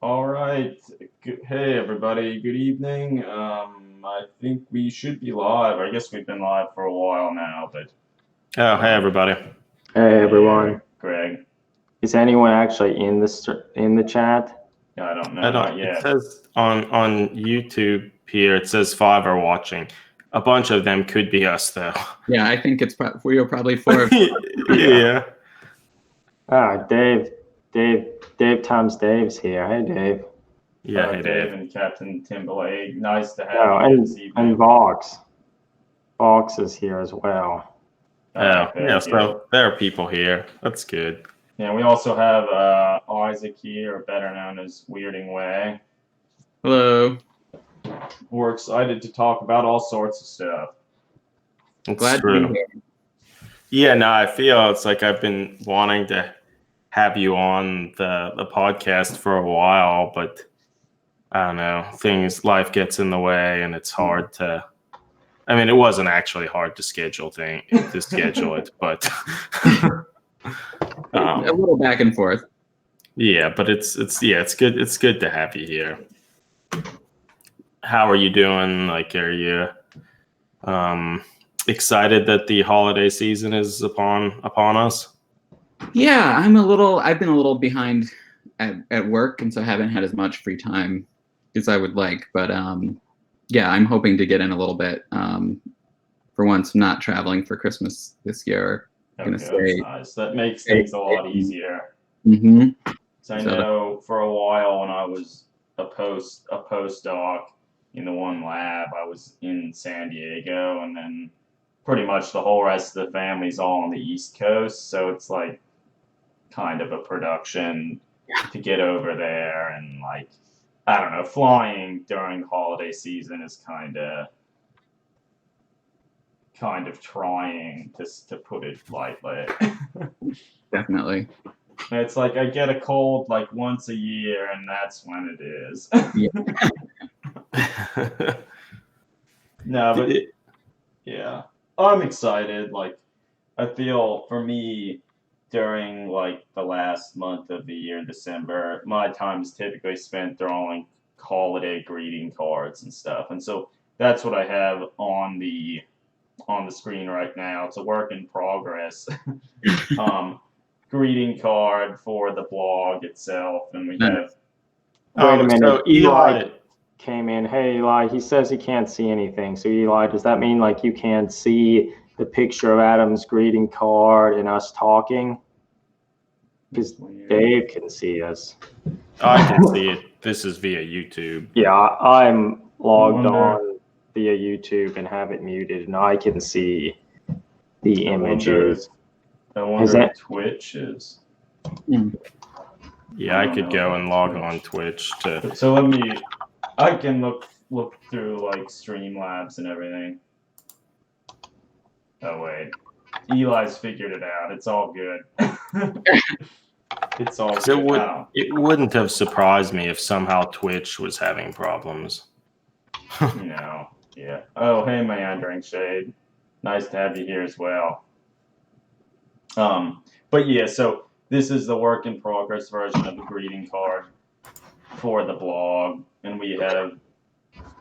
All right. Hey, everybody. Good evening. I think we should be live. I guess we've been live for a while now, but Oh, hey everybody. Hey everyone. Greg. Is anyone actually in the chat? I don't know. I Not don't. yet. It says on YouTube here. It says 5 are watching. A bunch of them could be us, though. Yeah, I think we are probably 4. Yeah. Dave times Dave's here. Hey Dave. Yeah. Hey Dave Dave. and Captain Timberlake. Nice to have Oh, you this evening. and Vox. Vox is here as well. Oh, yeah. So there are people here. That's good. Yeah, we also have Isaac here, better known as Weirdingway. Hello. We're excited to talk about all sorts of stuff. Glad to be here. Yeah, no, I feel it's like I've been wanting to have you on the podcast for a while, but I don't know, life gets in the way, and it's hard to. I mean, it wasn't actually hard to schedule it, but a little back and forth. Yeah, but it's good. It's good to have you here. How are you doing? Like, are you excited that the holiday season is upon us? Yeah, I've been a little behind at work, and so I haven't had as much free time as I would like. But yeah, I'm hoping to get in a little bit. For once, I'm not traveling for Christmas this year. Okay, that's nice. That makes things a lot easier. Mm-hmm. So I know for a while when I was a postdoc in the one lab, I was in San Diego, and then pretty much the whole rest of the family's all on the East Coast. So it's like kind of a production to get over there, and like I don't know, flying during holiday season is kind of trying to put it lightly. Definitely. It's like I get a cold like once a year, and that's when it is. No, but yeah, I'm excited. Like, I feel for me during like the last month of the year, December, my time is typically spent drawing holiday greeting cards and stuff, and so that's what I have on the screen right now. It's a work in progress. Greeting card for the blog itself, and we have. Wait a minute. So Eli came in. Hey Eli, he says he can't see anything. So Eli, does that mean like you can't see the picture of Adam's greeting card and us talking? Because Dave can see us. I can see it. This is via YouTube. Yeah, I'm logged on via YouTube and have it muted, and I can see the images. I wonder if Twitch is. Yeah, I could go and log on Twitch to. So I can look through like Streamlabs and everything. Oh wait, Eli's figured it out. It's all good. It's all good. It wouldn't have surprised me if somehow Twitch was having problems. No. Yeah. Oh, hey, Meandering Shade. Nice to have you here as well. But yeah, so this is the work in progress version of the greeting card for the blog, and we have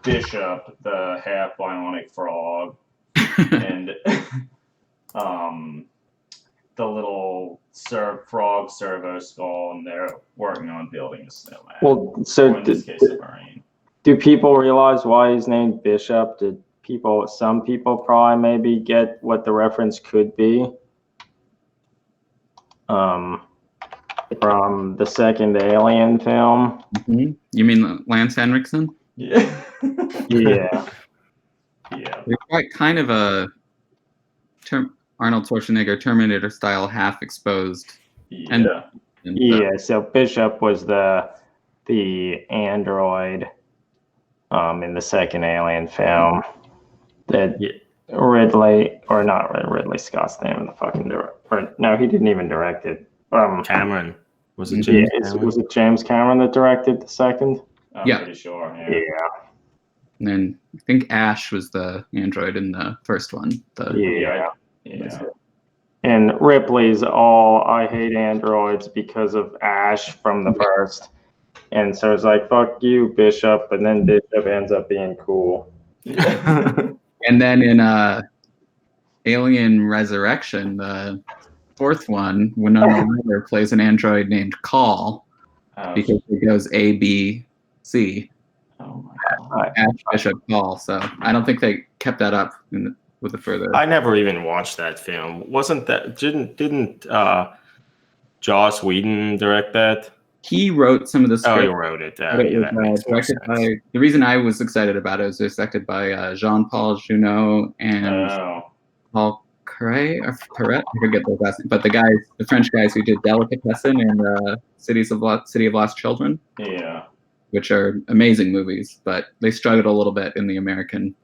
Bishop, the half bionic frog, and the little frog servo skull, and they're working on building a snowman. Well, so do people realize why he's named Bishop? Some people probably maybe get what the reference could be. From the second Alien film. Mm-hmm. You mean Lance Henriksen? Yeah. Yeah. Yeah. We've got kind of a Arnold Schwarzenegger Terminator style half exposed. Yeah. Yeah. So Bishop was the android in the second Alien film that Ridley Scott's name in the fucking director. No, he didn't even direct it. Cameron. Was it James Cameron? Was it James Cameron that directed the second? I'm pretty sure. Yeah. And then I think Ash was the android in the first one. Yeah. And Ripley's all I hate androids because of Ash from the first. And so it's like, fuck you, Bishop, and then Bishop ends up being cool. And then in Alien Resurrection, the fourth one, Winona Ryder plays an android named Call because it goes A, B, C. Oh my god. Ash Bishop Call. So I don't think they kept that up with the further. I never even watched that film. Wasn't that didn't Joss Whedon direct that? He wrote some of the script. Oh, he wrote it. But it That makes more directed sense. by, the reason I was excited about it was directed by Jean-Paul Junot and Paul Perret. I forget those last names, but the French guys who did Delicatessen and City of Lost Children. Yeah. Which are amazing movies, but they struggled a little bit in the American.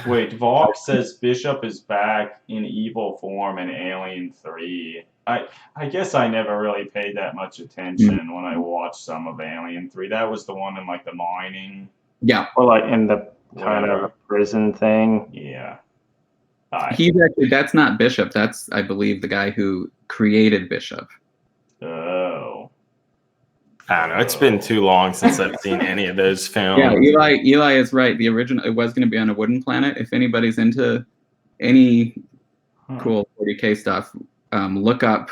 Wait, Vox says Bishop is back in evil form in Alien 3. I guess I never really paid that much attention when I watched some of Alien 3. That was the one in like the mining. Yeah. Or like in the kind of a prison thing. Yeah. He's actually, that's not Bishop. That's, I believe, the guy who created Bishop. Oh. I don't know. It's been too long since I've seen any of those films. Yeah, Eli is right. The original, it was going to be on a wooden planet. If anybody's into any cool 40K stuff, look up,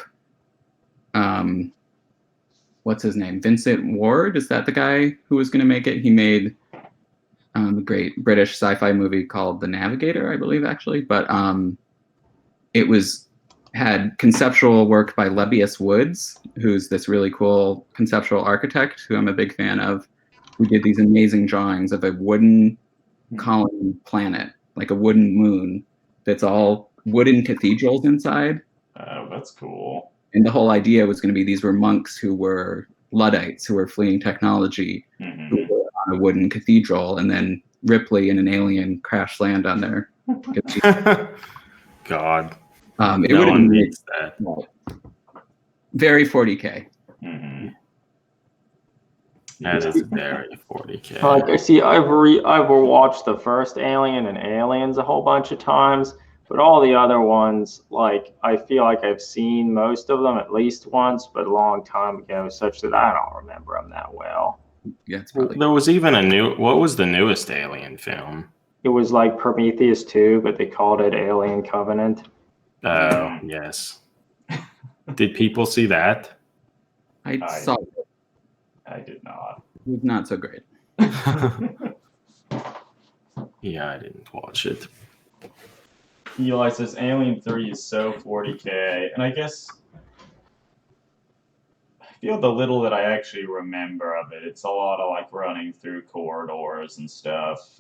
what's his name? Vincent Ward? Is that the guy who was going to make it? He made the great British sci-fi movie called The Navigator, I believe, actually. But it had conceptual work by Lebbeus Woods, who's this really cool conceptual architect who I'm a big fan of, who did these amazing drawings of a wooden colony planet, like a wooden moon that's all wooden cathedrals inside. Oh, that's cool. And the whole idea was going to be these were monks who were Luddites, who were fleeing technology, who were on a wooden cathedral, and then Ripley and an alien crash land on their cathedral. God. It no would have one been needs that. very 40K. That is very 40K. Like, see, I've watched the first Alien and Aliens a whole bunch of times, but all the other ones, like, I feel like I've seen most of them at least once, but a long time ago, such that I don't remember them that well. Yeah, it's probably. There was even what was the newest Alien film? It was like Prometheus 2, but they called it Alien Covenant. Oh, yes. Did people see that? I saw it. I did not. It was not so great. Yeah, I didn't watch it. Eli says Alien 3 is so 40K, and I guess I feel the little that I actually remember of it, it's a lot of like running through corridors and stuff.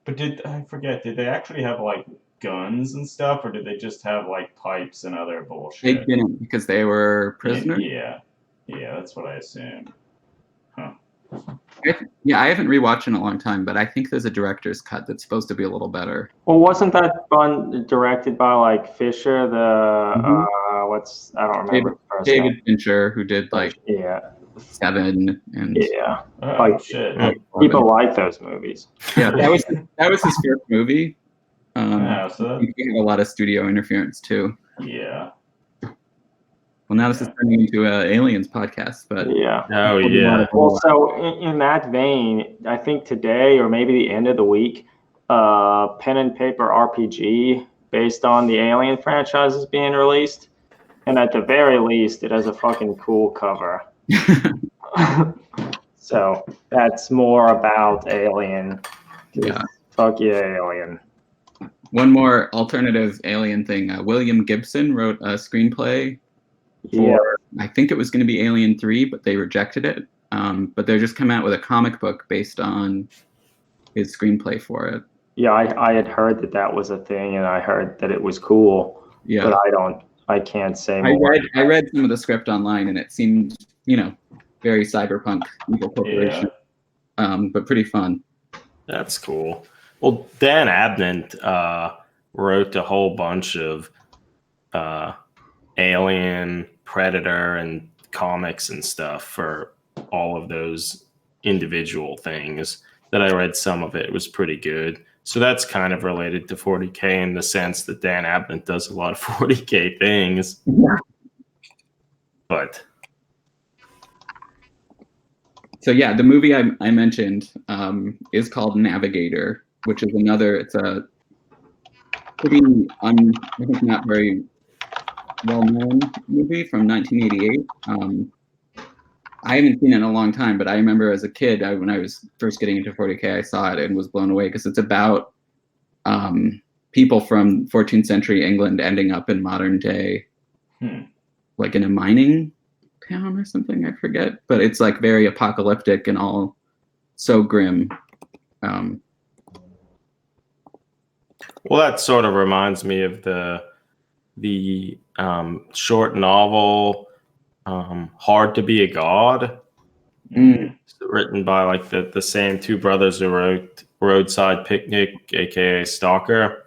But did they actually have like guns and stuff, or did they just have like pipes and other bullshit? They didn't because they were prisoners. Yeah, that's what I assumed. Huh. I haven't rewatched in a long time, but I think there's a director's cut that's supposed to be a little better. Well, wasn't that one directed by like Fisher? I don't remember. David Fincher, who did like Seven and Shit. People like those movies. Yeah, that was his first movie. So he had a lot of studio interference too. Yeah. Well, now this is turning into an Aliens podcast, but yeah. Oh yeah. Well, so in that vein, I think today or maybe the end of the week, pen and paper RPG based on the Alien franchise is being released, and at the very least, it has a fucking cool cover. So that's more about Alien. Yeah. Fuck yeah, Alien. One more alternative Alien thing. William Gibson wrote a screenplay for, I think it was going to be Alien 3, but they rejected it. But they're just coming out with a comic book based on his screenplay for it. Yeah, I had heard that was a thing, and I heard that it was cool. Yeah. But I can't say more. I read some of the script online, and it seemed, very cyberpunk Evil Corporation, but pretty fun. That's cool. Well, Dan Abnett wrote a whole bunch of Alien, Predator, and comics and stuff for all of those individual things that I read. Some of it was pretty good. So that's kind of related to 40K in the sense that Dan Abnett does a lot of 40K things. Yeah. But So yeah, the movie I mentioned is called Navigator, which is another. It's a pretty I think not very well-known movie from 1988. I haven't seen it in a long time, but I remember as a kid, when I was first getting into 40K, I saw it and was blown away because it's about people from 14th century England ending up in modern day, like in a mining town or something, I forget. But it's like very apocalyptic and all so grim. Well, that sort of reminds me of the short novel Hard to Be a God, written by like the same two brothers who wrote Roadside Picnic, aka Stalker.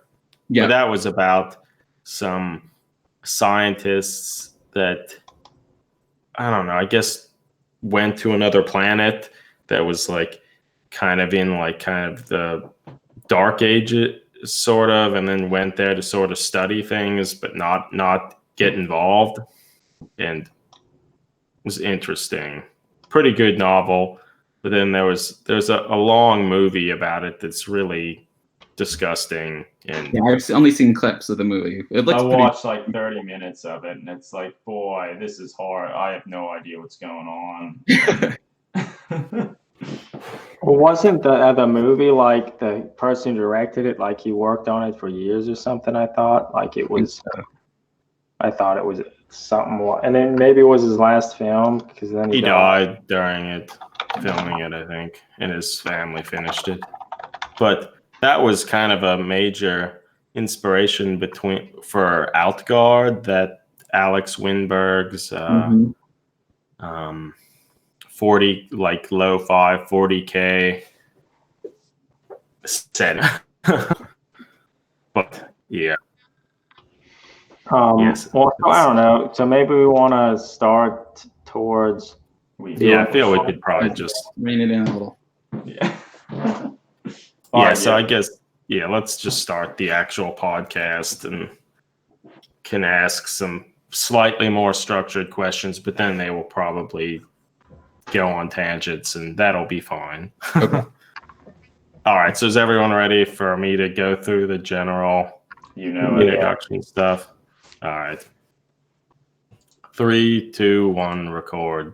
Yeah, but that was about some scientists that, I don't know, I guess went to another planet that was like kind of in like kind of the dark ages sort of, and then went there to sort of study things but not get involved, and it was interesting. Pretty good novel, but then there's a long movie about it that's really disgusting. And yeah, I've only seen clips of the movie. It looks I pretty. watched like 30 minutes of it, and it's like, boy, this is hard. I have no idea what's going on. Well, wasn't the movie like the person who directed it, like he worked on it for years or something? I thought like it was. I thought it was something, and then maybe it was his last film because then he died during it, filming it, I think, and his family finished it. But that was kind of a major inspiration for Outguard, that Alex Winberg's 40 like lo-fi 40K set. But yeah. Yes. Well, I don't know. So maybe we want to start towards. I feel we could probably just rein it in a little. Yeah. So I guess let's just start the actual podcast and can ask some slightly more structured questions, but then they will probably go on tangents, and that'll be fine. Okay. All right. So is everyone ready for me to go through the general introduction stuff? All right. 3, 2, 1, record.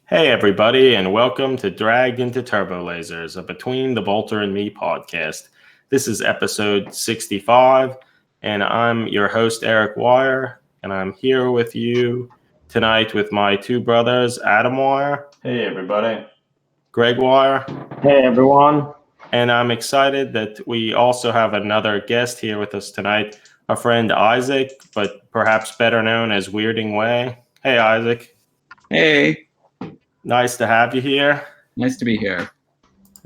Hey, everybody, and welcome to Dragged into Turbolasers, a Between the Bolter and Me podcast. This is episode 65, and I'm your host, Eric Wire, and I'm here with you tonight with my two brothers, Adam Wire. Hey, everybody. Greg Wire. Hey, everyone. And I'm excited that we also have another guest here with us tonight, our friend Isaac, but perhaps better known as Weirdingway. Hey, Isaac. Hey. Nice to have you here. Nice to be here.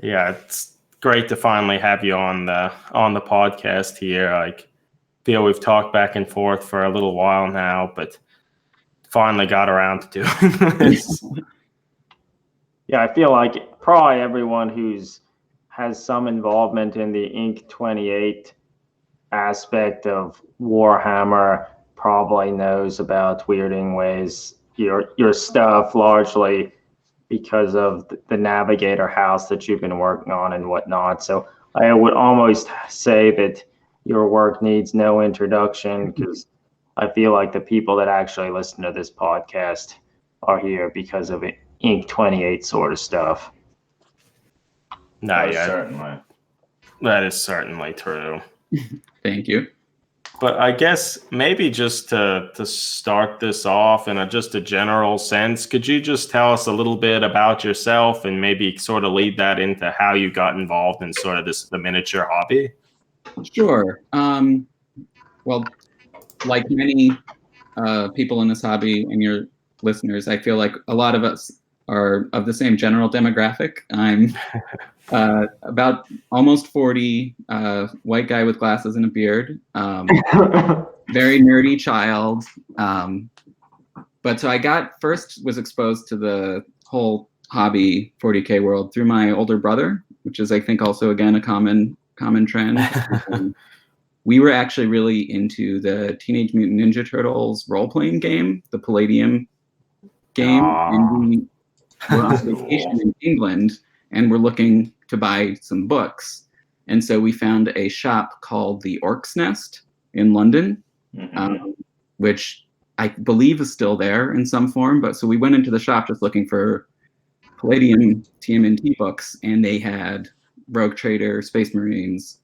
Yeah, it's great to finally have you on the podcast here. I feel we've talked back and forth for a little while now, but finally got around to doing this. Yeah, I feel like probably everyone has some involvement in the Inc. 28 aspect of Warhammer probably knows about Weirdingway's your stuff largely because of the Navigator house that you've been working on and whatnot. So I would almost say that your work needs no introduction because I feel like the people that actually listen to this podcast are here because of it, Inc. 28 sort of stuff. Certainly. That is certainly true. Thank you. But I guess maybe just to start this off in just a general sense, could you just tell us a little bit about yourself and maybe sort of lead that into how you got involved in sort of the miniature hobby? Sure. Well, like many people in this hobby and your listeners, I feel like a lot of us are of the same general demographic. I'm about almost 40, white guy with glasses and a beard, very nerdy child. But so I was exposed to the whole hobby 40K world through my older brother, which is I think also again a common trend. We were actually really into the Teenage Mutant Ninja Turtles role-playing game, the Palladium game, and we were on That's vacation cool. in England and were looking to buy some books. And so we found a shop called the Orc's Nest in London, which I believe is still there in some form. But so we went into the shop just looking for Palladium TMNT books, and they had Rogue Trader, Space Marines,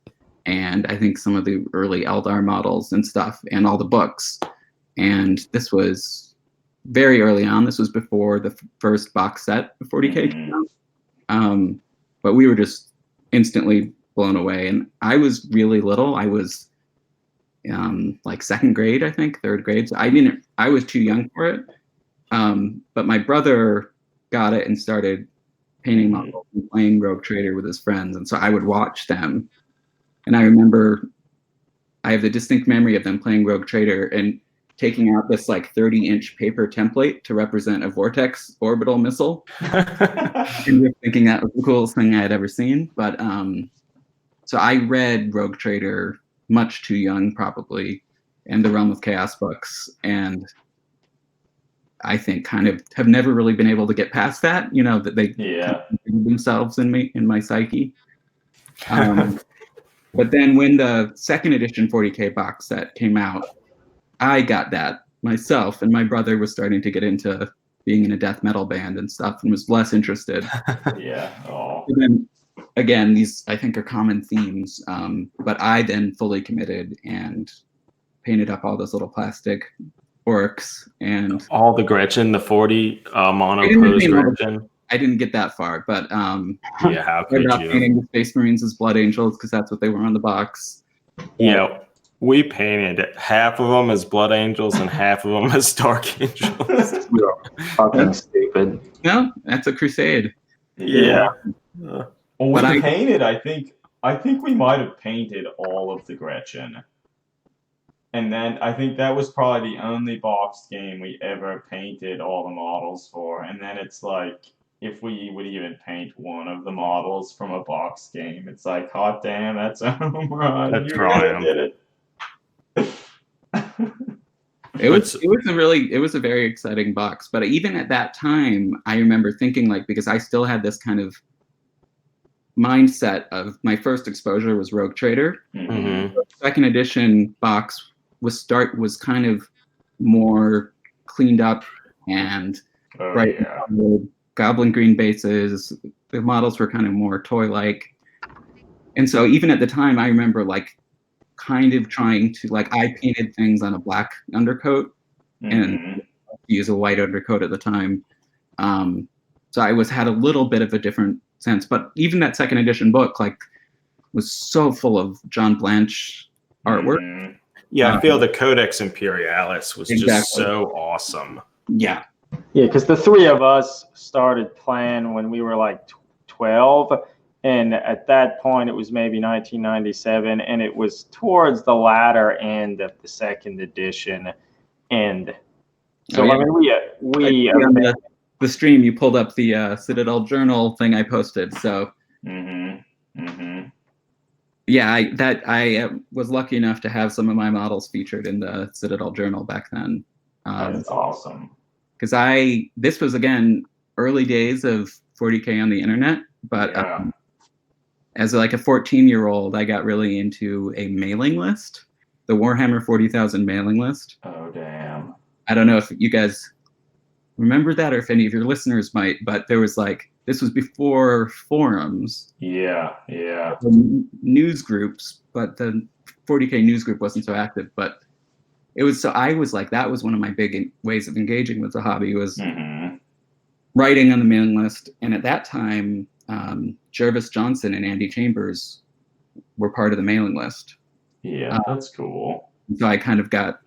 and I think some of the early Eldar models and stuff, and all the books. And this was very early on. This was before the first box set of 40K came out. But we were just instantly blown away. And I was really little. I was like second grade, I think, third grade. So I was too young for it. But my brother got it and started painting models and playing Rogue Trader with his friends. And so I would watch them. And I remember I have the distinct memory of them playing Rogue Trader and taking out this like 30-inch paper template to represent a Vortex orbital missile. And thinking that was the coolest thing I had ever seen. But so I read Rogue Trader much too young, probably, and the Realm of Chaos books. And I think kind of have never really been able to get past that, you know, that they kind of themselves in my psyche. But then when the second edition 40K box set came out, I got that myself, and my brother was starting to get into being in a death metal band and stuff and was less interested. And then, again, these I think are common themes, but I then fully committed and painted up all those little plastic orcs and all the Gretchen, the 40 mono pose Gretchen. I didn't get that far, but yeah, how could you? Painting the Space Marines as Blood Angels because that's what they were on the box. Yeah, we painted half of them as Blood Angels and half of them as Dark Angels. Fucking stupid. No, that's a crusade. Yeah. Well, we painted. I think we might have painted all of the Gretchen. And then I think that was probably the only boxed game we ever painted all the models for. And then it's like, if we would even paint one of the models from a box game, it's like, hot damn, that's a home run. A triumph. Did it. It was a very exciting box. But even at that time, I remember thinking like, because I still had this kind of mindset of my first exposure was Rogue Trader. Mm-hmm. The second edition box was kind of more cleaned up and goblin green bases. The models were kind of more toy-like. And so even at the time, I remember like kind of trying to, like, I painted things on a black undercoat and use a white undercoat at the time. So I had a little bit of a different sense, but even that second edition book, like, was so full of John Blanche artwork. Yeah, I feel the Codex Imperialis was just so awesome. Yeah, because the three of us started playing when we were like 12, and at that point it was maybe 1997, and it was towards the latter end of the second edition. And so I mean, we the stream you pulled up the Citadel Journal thing I posted. So yeah, I was lucky enough to have some of my models featured in the Citadel Journal back then. That's awesome. Because this was, again, early days of 40K on the internet, but as like a 14-year-old, I got really into a mailing list, the Warhammer 40,000 mailing list. Oh, damn. I don't know if you guys remember that or if any of your listeners might, but there was like, this was before forums. Yeah. News groups, but the 40K news group wasn't so active. But it was, so I was like, that was one of my big ways of engaging with the hobby was writing on the mailing list. And at that time, Jervis Johnson and Andy Chambers were part of the mailing list. Yeah, that's cool. So I kind of got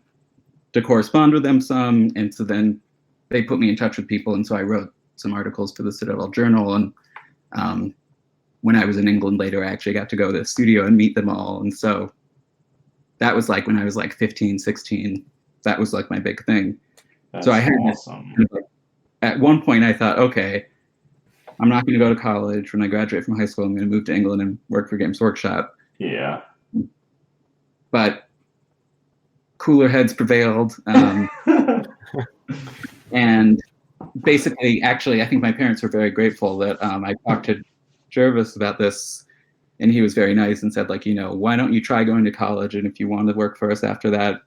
to correspond with them some. And so then they put me in touch with people. And so I wrote some articles for the Citadel Journal, and when I was in England later, I actually got to go to the studio and meet them all. And so that was like when I was like 15, 16, that was like my big thing. That's so I had awesome. At one point I thought, okay, I'm not going to go to college. When I graduate from high school, I'm going to move to England and work for Games Workshop. Yeah. But cooler heads prevailed. And basically, actually, I think my parents were very grateful that I talked to Jervis about this, and he was very nice and said, like, why don't you try going to college, and if you want to work for us after that,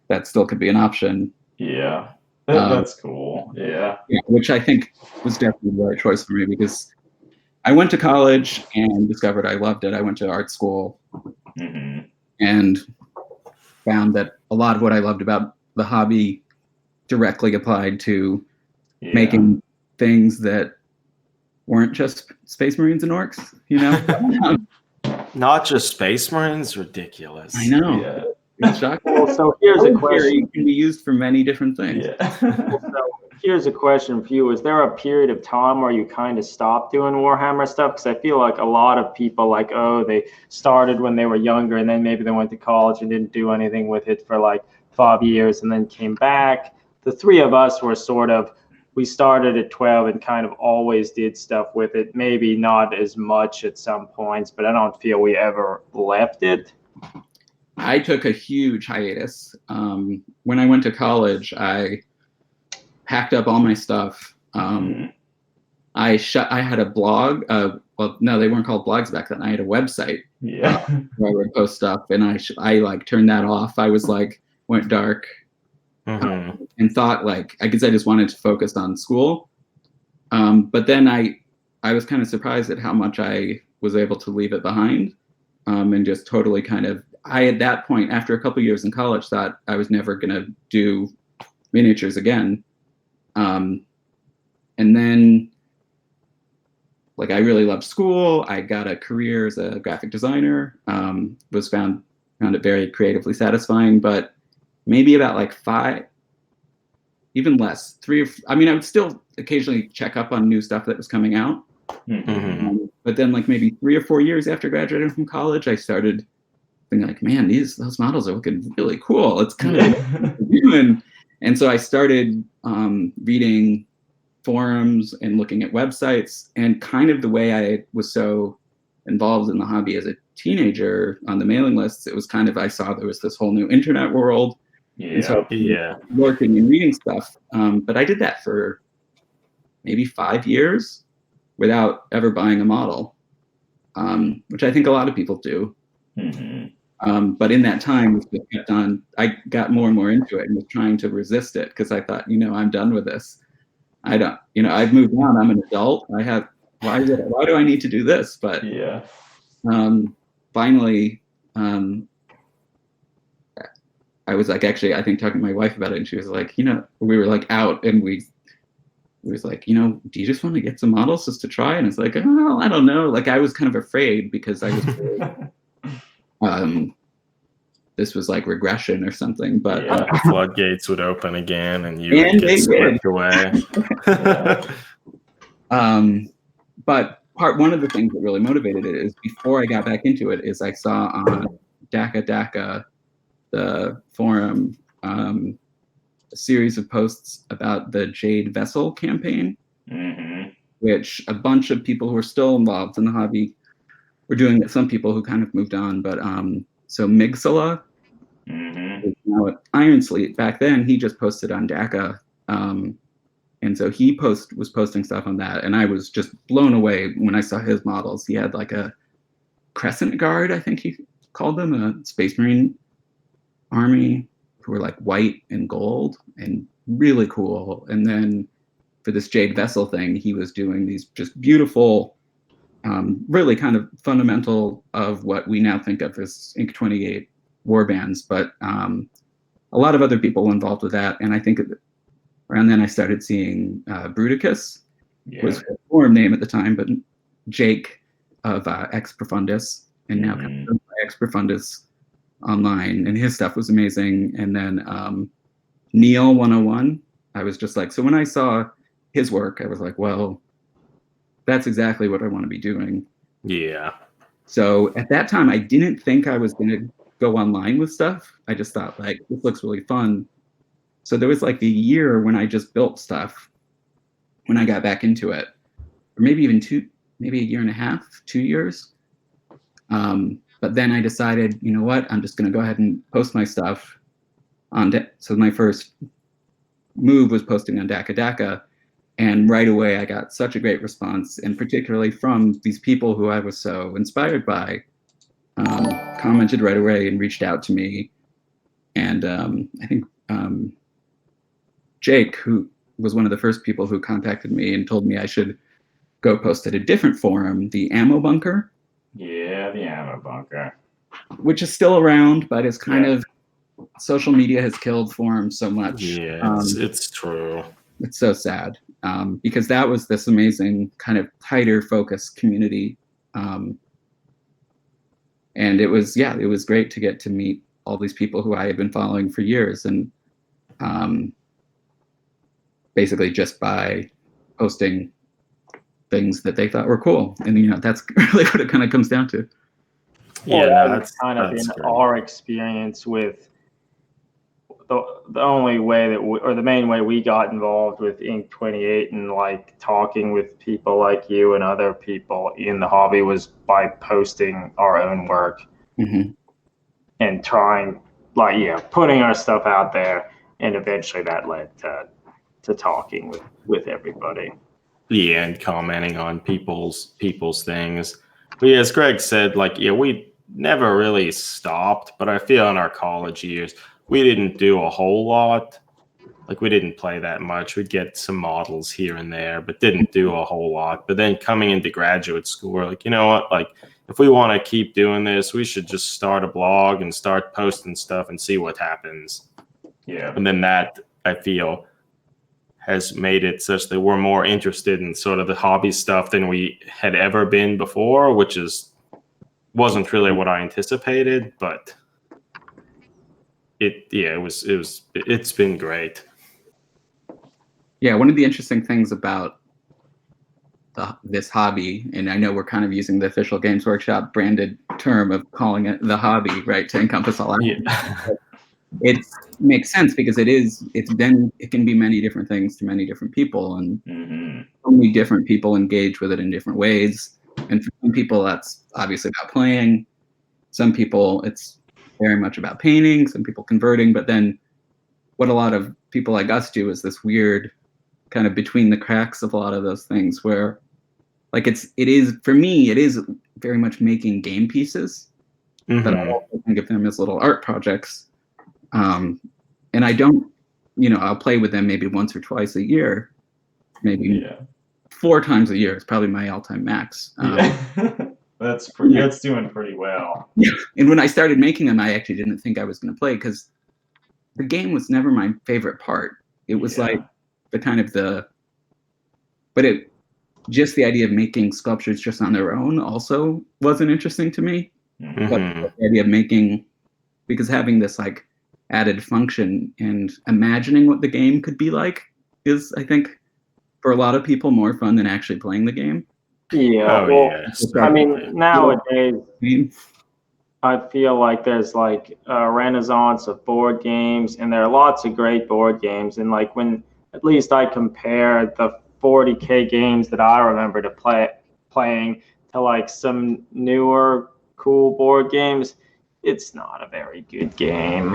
that still could be an option. Yeah, that's cool. Yeah, which I think was definitely the right choice for me, because I went to college and discovered I loved it. I went to art school and found that a lot of what I loved about the hobby directly applied to making things that weren't just Space Marines and orcs, Not just Space Marines, ridiculous. I know. Yeah. It's shocking. Well, so here's a question. It can be used for many different things. Yeah. So here's a question for you. Is there a period of time where you kind of stopped doing Warhammer stuff? Because I feel like a lot of people, they started when they were younger, and then maybe they went to college and didn't do anything with it for like 5 years and then came back. The three of us were we started at 12 and kind of always did stuff with it. Maybe not as much at some points, but I don't feel we ever left it. I took a huge hiatus. When I went to college, I packed up all my stuff. I had a blog. Well, no, they weren't called blogs back then. I had a website where I would post stuff, and I turned that off. I was went dark and thought I guess I just wanted to focus on school. But then I was kind of surprised at how much I was able to leave it behind, and just totally I, at that point, after a couple years in college, thought I was never going to do miniatures again. And then, I really loved school. I got a career as a graphic designer, found it very creatively satisfying, but maybe about 5, even less, 3 I would still occasionally check up on new stuff that was coming out. But then maybe 3 or 4 years after graduating from college, I started thinking man, those models are looking really cool. It's kind of and so I started reading forums and looking at websites, and kind of the way I was so involved in the hobby as a teenager on the mailing lists, it was I saw there was this whole new internet world. And so working and reading stuff. But I did that for maybe 5 years without ever buying a model, which I think a lot of people do. But in that time, I got more and more into it and was trying to resist it, because I thought, I'm done with this. I've moved on. I'm an adult. Why do I need to do this? But finally, I was actually, I think, talking to my wife about it, and she was we were out, and we was do you just want to get some models just to try? And it's oh, I don't know. I was kind of afraid, because I was this was regression or something, but the floodgates would open again, and you would get swept away. But one of the things that really motivated it is, before I got back into it, is I saw on DACA, the forum, a series of posts about the Jade Vessel campaign, which a bunch of people who are still involved in the hobby were doing. Some people who kind of moved on, but so Migsala is now at Iron Sleep. Back then, he just posted on DACA, and so he was posting stuff on that, and I was just blown away when I saw his models. He had a Crescent Guard, I think he called them, a Space Marine army, who were white and gold and really cool. And then for this Jade Vessel thing, he was doing these just beautiful, really kind of fundamental of what we now think of as Inc. 28 warbands, but a lot of other people involved with that. And I think around then I started seeing Bruticus, was a forum name at the time, but Jake of Ex Profundus, and now Ex Profundus online, and his stuff was amazing. And then Neil 101, I was just so when I saw his work, I was well, that's exactly what I want to be doing. Yeah. So at that time, I didn't think I was going to go online with stuff. I just thought this looks really fun. So there was a year when I just built stuff when I got back into it, or maybe even maybe a year and a half, 2 years. But then I decided, you know what, I'm just going to go ahead and post my stuff on so my first move was posting on DACA. And right away, I got such a great response, and particularly from these people who I was so inspired by, commented right away and reached out to me. And I think Jake, who was one of the first people who contacted me and told me I should go post at a different forum, the Ammo Bunker. Yeah, the Ammo Bunker. Which is still around, but it's kind of, social media has killed forums so much. Yeah, it's true. It's so sad, because that was this amazing kind of tighter focused community. And it was great to get to meet all these people who I had been following for years, and basically just by posting things that they thought were cool. And that's really what it kind of comes down to. Yeah, Well, that's kind of been our experience with the only way that or the main way we got involved with Inc. 28 and like talking with people like you and other people in the hobby was by posting our own work and trying, putting our stuff out there, and eventually that led to talking with everybody. Yeah, and commenting on people's things. But yeah, as Greg said, we never really stopped, but I feel in our college years, we didn't do a whole lot. We didn't play that much. We'd get some models here and there, but didn't do a whole lot. But then coming into graduate school, we're like, you know what? If we want to keep doing this, we should just start a blog and start posting stuff and see what happens. Yeah. And then that, I feel, has made it such that we're more interested in sort of the hobby stuff than we had ever been before, which wasn't really what I anticipated, but it's been great. Yeah, one of the interesting things about this hobby, and I know we're kind of using the official Games Workshop branded term of calling it the hobby, right, to encompass all that. Yeah. It makes sense because it can be many different things to many different people, and so many different people engage with it in different ways. And for some people, that's obviously about playing. Some people, it's very much about painting. Some people converting. But then what a lot of people like us do is this weird kind of between the cracks of a lot of those things where for me, it is very much making game pieces, but I also think of them as little art projects. And I don't, I'll play with them maybe once or twice a year, maybe 4 times a year. It's probably my all-time max. That's doing pretty well. Yeah. And when I started making them, I actually didn't think I was going to play because the game was never my favorite part. It was just the idea of making sculptures just on their own also wasn't interesting to me. But the idea of making, because having this added function and imagining what the game could be like is, I think, for a lot of people more fun than actually playing the game. Yeah. I mean, nowadays, I feel like there's a renaissance of board games, and there are lots of great board games. And when at least I compare the 40K games that I remember playing to some newer cool board games, it's not a very good game.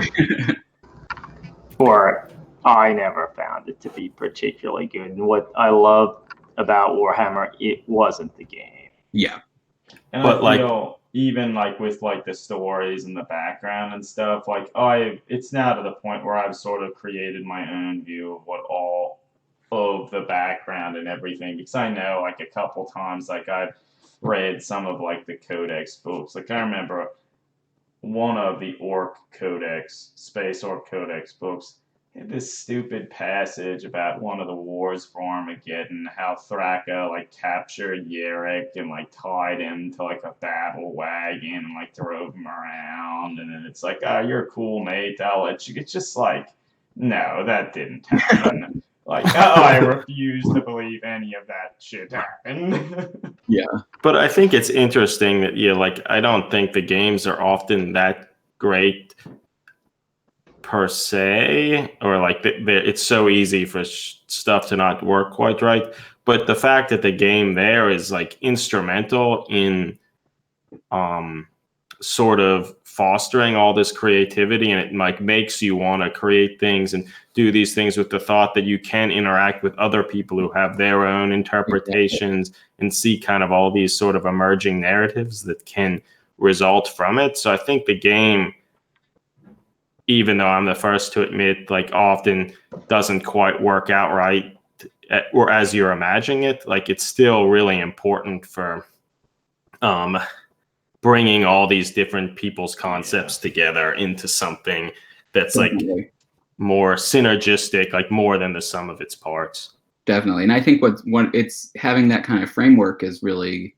Or I never found it to be particularly good. And what I love about Warhammer, it wasn't the game. Yeah. And but I feel even with the stories and the background and stuff, it's now to the point where I've sort of created my own view of what all of the background and everything, because I know a couple times I've read some of the Codex books. I remember one of the Space Orc Codex books had this stupid passage about one of the wars for Armageddon, how Thraka captured Yerrick and tied him to a battle wagon and drove him around, and then it's oh, you're cool, mate, I'll let you. It's just no, that didn't happen. I refuse to believe any of that shit happened. Yeah. But I think it's interesting that I don't think the games are often that great per se, or it's so easy for stuff to not work quite right. But the fact that the game there is instrumental in sort of fostering all this creativity, and it like makes you want to create things and do these things with the thought that you can interact with other people who have their own interpretations and see kind of all these sort of emerging narratives that can result from it. So I think the game, even though I'm the first to admit, like often doesn't quite work out right or as you're imagining it, like it's still really important for bringing all these different people's concepts together into something that's like more synergistic, like more than the sum of its parts. Definitely. And I think what it's having that kind of framework is really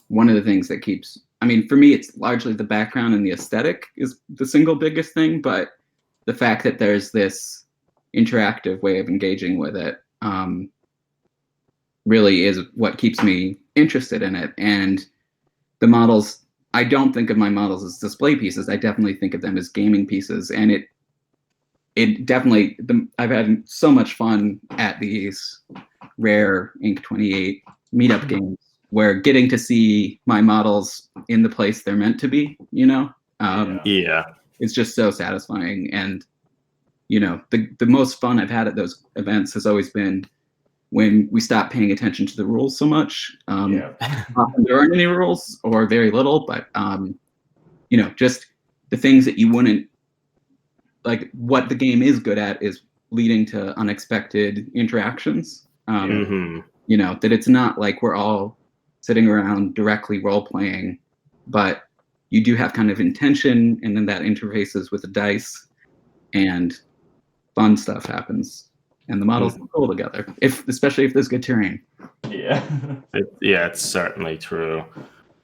one of the things that keeps, I mean, for me, it's largely the background and the aesthetic is the single biggest thing, but the fact that there's this interactive way of engaging with it really is what keeps me interested in it. And the models, I don't think of my models as display pieces. I definitely think of them as gaming pieces. And it definitely, I've had so much fun at these rare Inc. 28 meetup games where getting to see my models in the place they're meant to be, you know? It's just so satisfying. And, you know, the most fun I've had at those events has always been when we stop paying attention to the rules so much. Often there aren't any rules or very little, but, you know, just the things that you wouldn't, like what the game is good at is leading to unexpected interactions. You know, that it's not like we're all sitting around directly role-playing, but you do have kind of intention, and then that interfaces with the dice, and fun stuff happens. And the models look cool together, especially if there's good terrain. It's certainly true.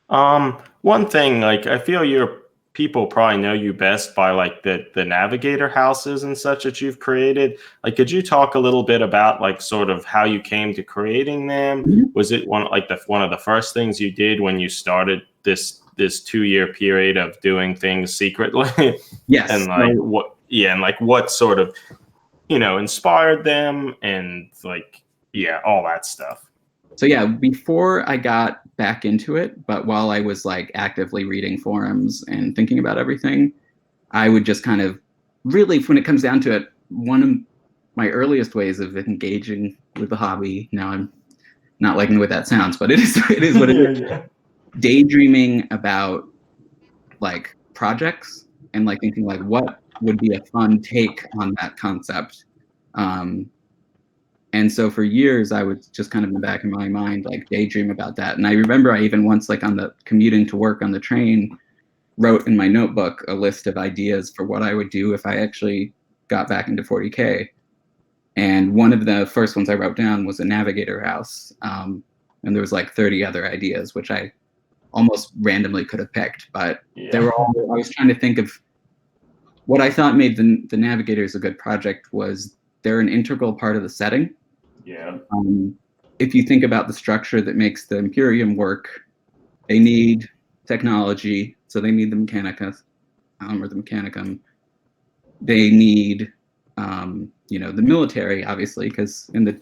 One thing, like I feel your people probably know you best by like the navigator houses and such that you've created. Like, could you talk a little bit about like sort of how you came to creating them? Was it one of the first things you did when you started this 2-year period of doing things secretly? Yes. And like what sort of, you know, inspired them and like, all that stuff. So yeah, before I got back into it, but while I was like actively reading forums and thinking about everything, I would just kind of really, when it comes down to it, one of my earliest ways of engaging with the hobby, now I'm not liking the way that sounds, but it is what it is. Daydreaming about like projects and like thinking like what would be a fun take on that concept. And so for years, I would just kind of in the back of my mind, like daydream about that. And I remember I even once, like on the commuting to work on the train, wrote in my notebook a list of ideas for what I would do if I actually got back into 40K. And one of the first ones I wrote down was a navigator house. And there was like 30 other ideas, which I almost randomly could have picked. But they were all, I was trying to think of what I thought made the navigators a good project was they're an integral part of the setting. If you think about the structure that makes the Imperium work, they need technology, so they need the Mechanica, or the Mechanicum. They need, you know, the military, obviously, because in the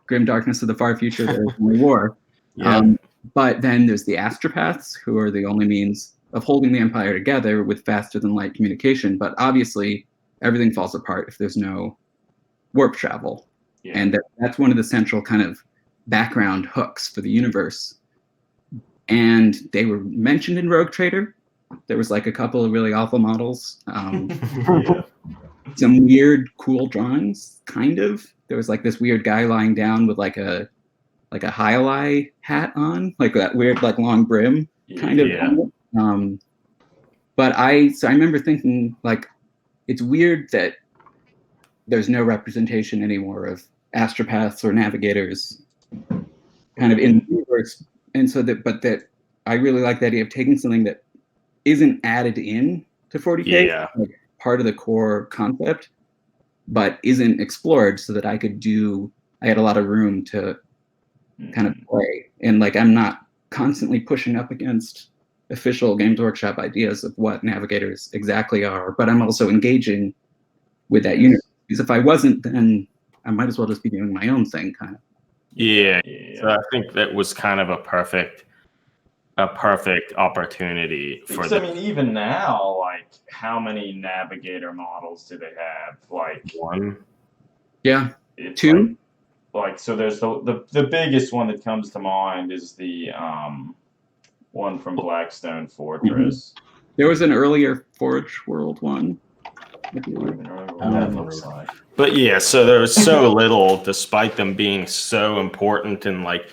grim darkness of the far future, there is only war. But then there's the astropaths, who are the only means of holding the Empire together with faster than light communication. But obviously, everything falls apart if there's no warp travel. And that's one of the central kind of background hooks for the universe. And they were mentioned in Rogue Trader. There was like a couple of really awful models. Some weird, cool drawings, kind of. There was like this weird guy lying down with like a Hyali hat on, like that weird, like long brim kind of. But I remember thinking like, it's weird that there's no representation anymore of astropaths or navigators kind of in the universe. And so that I really like the idea of taking something that isn't added in to 40K, like part of the core concept, but isn't explored, so that I had a lot of room to kind of play. And like, I'm not constantly pushing up against official Games Workshop ideas of what navigators exactly are, but I'm also engaging with that universe. Because if I wasn't, then I might as well just be doing my own thing, kind of. So I think that was kind of a perfect a perfect opportunity for Because, I mean, even now, like, how many navigator models do they have? Like, one. Yeah. it's Two? like so there's the biggest one that comes to mind is the one from Blackstone Fortress. There was an earlier Forge World one. I don't even remember what that looks like. But yeah, so there's so little, despite them being so important and like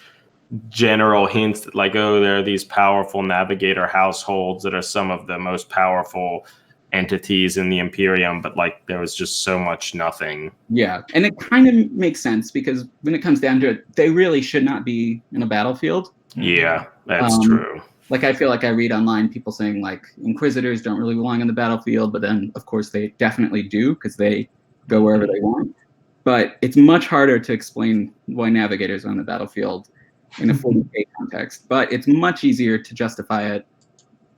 general hints that like, oh, there are these powerful navigator households that are some of the most powerful entities in the Imperium, but like there was just so much nothing. Yeah, and it kind of makes sense because when it comes down to it, they really should not be in a battlefield. Yeah, that's true. Like I feel like I read online people saying like Inquisitors don't really belong on the battlefield, but then of course they definitely do because they go wherever they want. But it's much harder to explain why navigators are on the battlefield in a 40K context. But it's much easier to justify it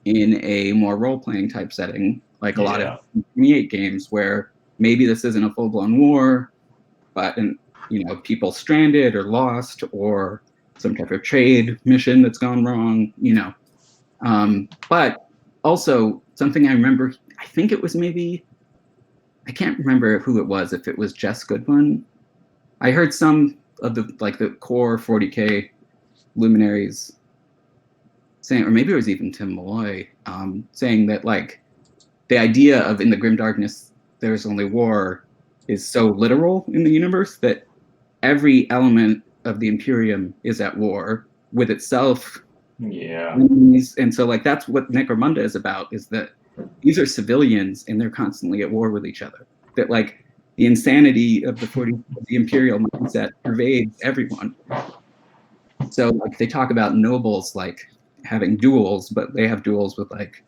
in a more role-playing type setting, like a lot of 28 games where maybe this isn't a full-blown war, but people stranded or lost or some type of trade mission that's gone wrong, but also something I remember, I think it was maybe, I can't remember who it was, if it was Jess Goodwin. I heard some of the core 40K luminaries saying, or maybe it was even Tim Malloy, saying that like the idea of in the grim darkness there's only war is so literal in the universe that every element of the Imperium is at war with itself. Yeah. And so like that's what Necromunda is about, is that these are civilians and they're constantly at war with each other. That like the insanity of the Imperial mindset pervades everyone. So like they talk about nobles like having duels, but they have duels with like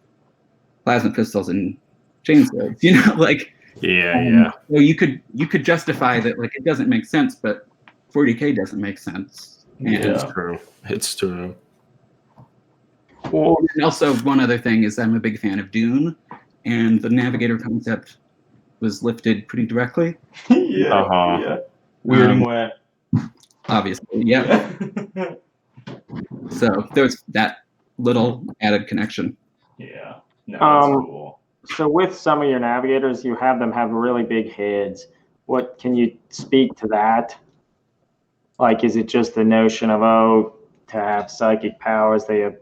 plasma pistols and chainsaws, So you could justify that like it doesn't make sense, but 40K doesn't make sense. It's true. Well, and also one other thing is I'm a big fan of Dune, and the navigator concept was lifted pretty directly. Yeah. Weirdingway. Obviously, yeah. So there's that little added connection. Yeah. No, that's cool. So with some of your navigators, you have them have really big heads. What can you speak to that? Like, is it just the notion of to have psychic powers, they have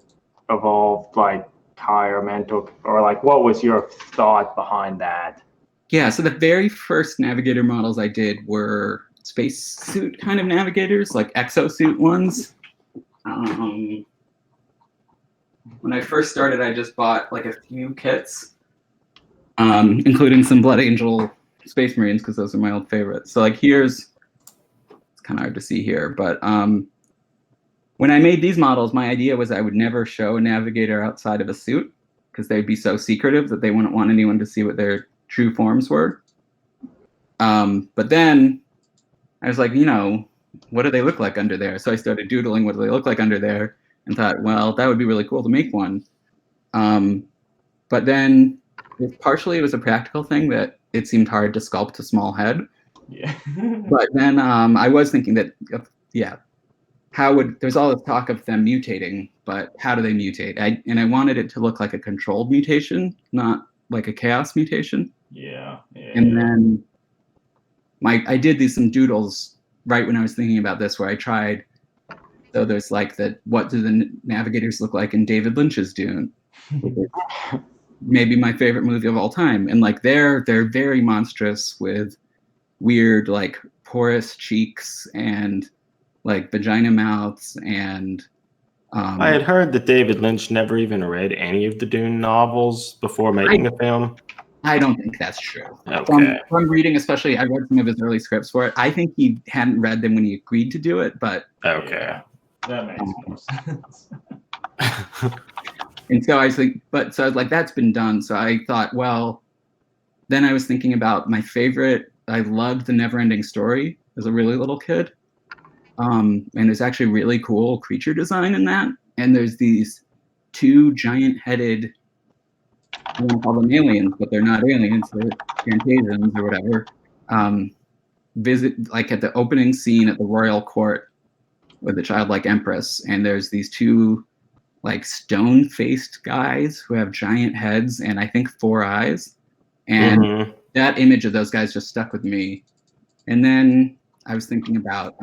evolved like higher mental, or like what was your thought behind that? Yeah, so the very first navigator models I did were spacesuit kind of navigators, like exosuit ones. When I first started, I just bought like a few kits, including some Blood Angel Space Marines because those are my old favorites. So like it's kind of hard to see here, but when I made these models, my idea was I would never show a navigator outside of a suit because they'd be so secretive that they wouldn't want anyone to see what their true forms were. But then I was like, what do they look like under there? So I started doodling what do they look like under there and thought, well, that would be really cool to make one. But then partially it was a practical thing that it seemed hard to sculpt a small head. Yeah. But then I was thinking that, there's all this talk of them mutating, but how do they mutate? I wanted it to look like a controlled mutation, not like a chaos mutation. Yeah. And then I did some doodles right when I was thinking about this, where I tried. So there's like what do the navigators look like in David Lynch's Dune? Maybe my favorite movie of all time. And like they're very monstrous with weird like porous cheeks and like vagina mouths and I had heard that David Lynch never even read any of the Dune novels before making the film. I don't think that's true. Okay. From reading, especially, I read some of his early scripts for it. I think he hadn't read them when he agreed to do it, but okay. Yeah, that makes more sense. And so I was like, that's been done. So I thought, well, then I was thinking about my favorite. I loved The Neverending Story as a really little kid. And there's actually really cool creature design in that. And there's these two giant-headed, I want to call them aliens, but they're not aliens, they're Fantasians or whatever. Visit like at the opening scene at the royal court with the childlike empress, and there's these two like stone-faced guys who have giant heads and I think 4 eyes. And that image of those guys just stuck with me. And then I was thinking about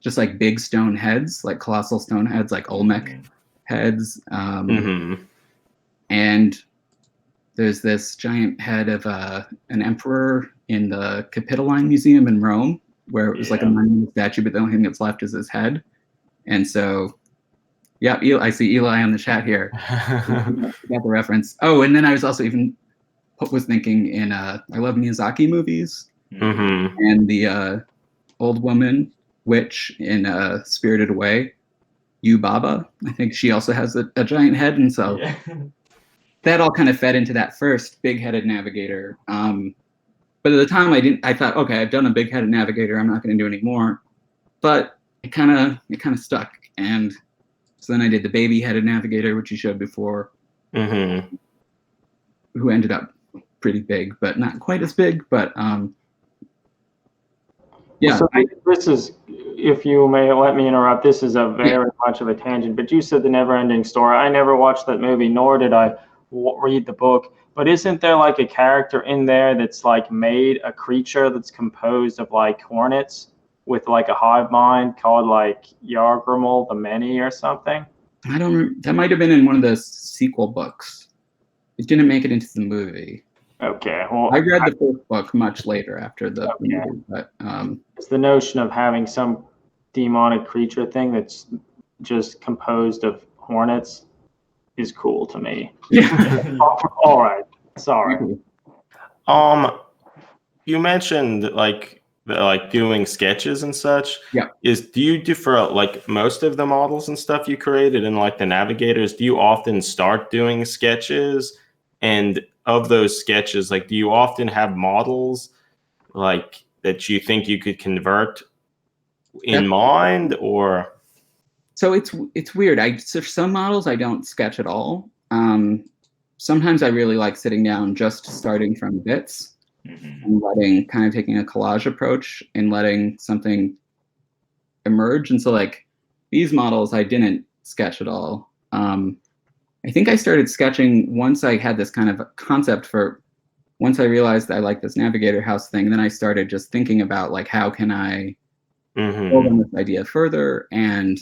just like big stone heads, like colossal stone heads, like Olmec heads. And there's this giant head of an emperor in the Capitoline Museum in Rome, where it was like a monumental statue, but the only thing that's left is his head. And so, yeah, I see Eli on the chat here. Got the reference. Oh, and then I was also thinking in I love Miyazaki movies, and the old woman witch in Spirited Away, Yubaba. I think she also has a giant head, and so that all kind of fed into that first big-headed navigator. But at the time, I thought, okay, I've done a big-headed navigator. I'm not going to do any more. But it kind of stuck, and so then I did the baby-headed navigator, which you showed before, who ended up pretty big, but not quite as big. But yeah. So this is, if you may let me interrupt, this is a very much of a tangent, but you said The Never-Ending Story. I never watched that movie, nor did I read the book, but isn't there like a character in there that's like made a creature that's composed of like hornets with like a hive mind called like Yargrimal the Many or something? I don't remember. That might have been in one of the sequel books. It didn't make it into the movie. Okay, well, I read the first book much later after the movie, but it's the notion of having some demonic creature thing that's just composed of hornets is cool to me. All right, sorry. You mentioned like doing sketches and such. Yeah. Do you do for like most of the models and stuff you created and like the navigators? Do you often start doing sketches? And of those sketches, like, do you often have models like that you think you could convert in mind, or? So it's weird. So for some models, I don't sketch at all. Sometimes I really like sitting down, just starting from bits, and taking a collage approach and letting something emerge. And so like these models, I didn't sketch at all. I think I started sketching once I had this kind of concept once I realized I like this navigator house thing, then I started just thinking about like, how can I build on this idea further? And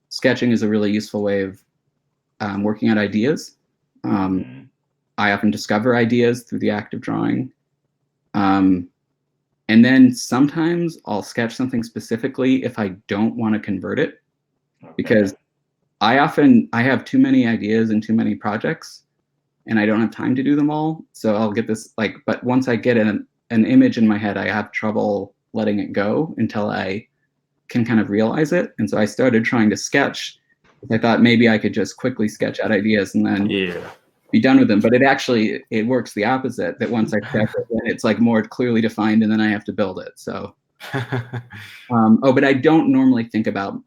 sketching is a really useful way of working out ideas. I often discover ideas through the act of drawing. And then sometimes I'll sketch something specifically if I don't want to convert it, because I have too many ideas and too many projects, and I don't have time to do them all. So I'll get this but once I get an image in my head, I have trouble letting it go until I can kind of realize it. And so I started trying to sketch. I thought maybe I could just quickly sketch out ideas and then be done with them. But it works the opposite, that once I sketch it, then it's like more clearly defined and then I have to build it. So, but I don't normally think about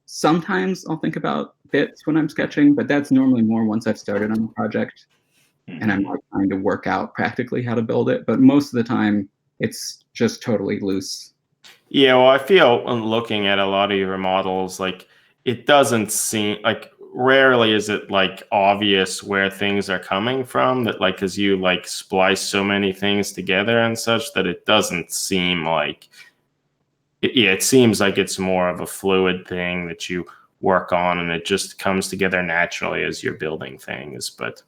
sometimes I'll think about bits when I'm sketching, but that's normally more once I've started on the project and I'm like trying to work out practically how to build it. But most of the time, it's just totally loose. Yeah, well, I feel looking at a lot of your models, like it doesn't seem like, rarely is it like obvious where things are coming from, that like, because you like splice so many things together and such, that it doesn't seem like it seems like it's more of a fluid thing that you work on and it just comes together naturally as you're building things. But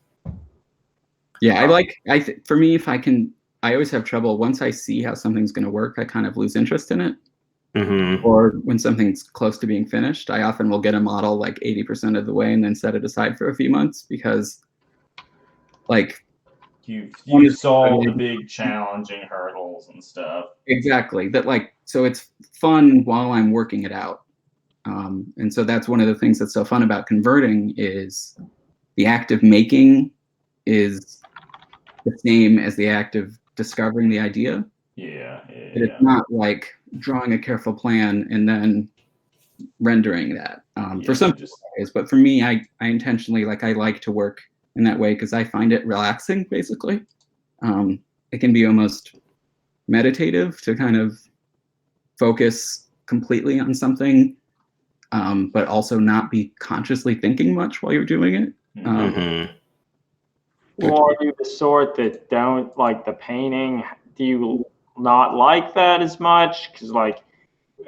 yeah, for me, I always have trouble once I see how something's going to work, I kind of lose interest in it. Or when something's close to being finished, I often will get a model like 80% of the way and then set it aside for a few months, because like you solved the big challenging hurdles and stuff. Exactly. So it's fun while I'm working it out. And so that's one of the things that's so fun about converting, is the act of making is the same as the act of discovering the idea. It's not like drawing a careful plan and then rendering that. For some people, but for me, I intentionally I like to work in that way because I find it relaxing, basically. It can be almost meditative to kind of focus completely on something but also not be consciously thinking much while you're doing it. Or are you the sort that don't like the painting? Do you not like that as much? Because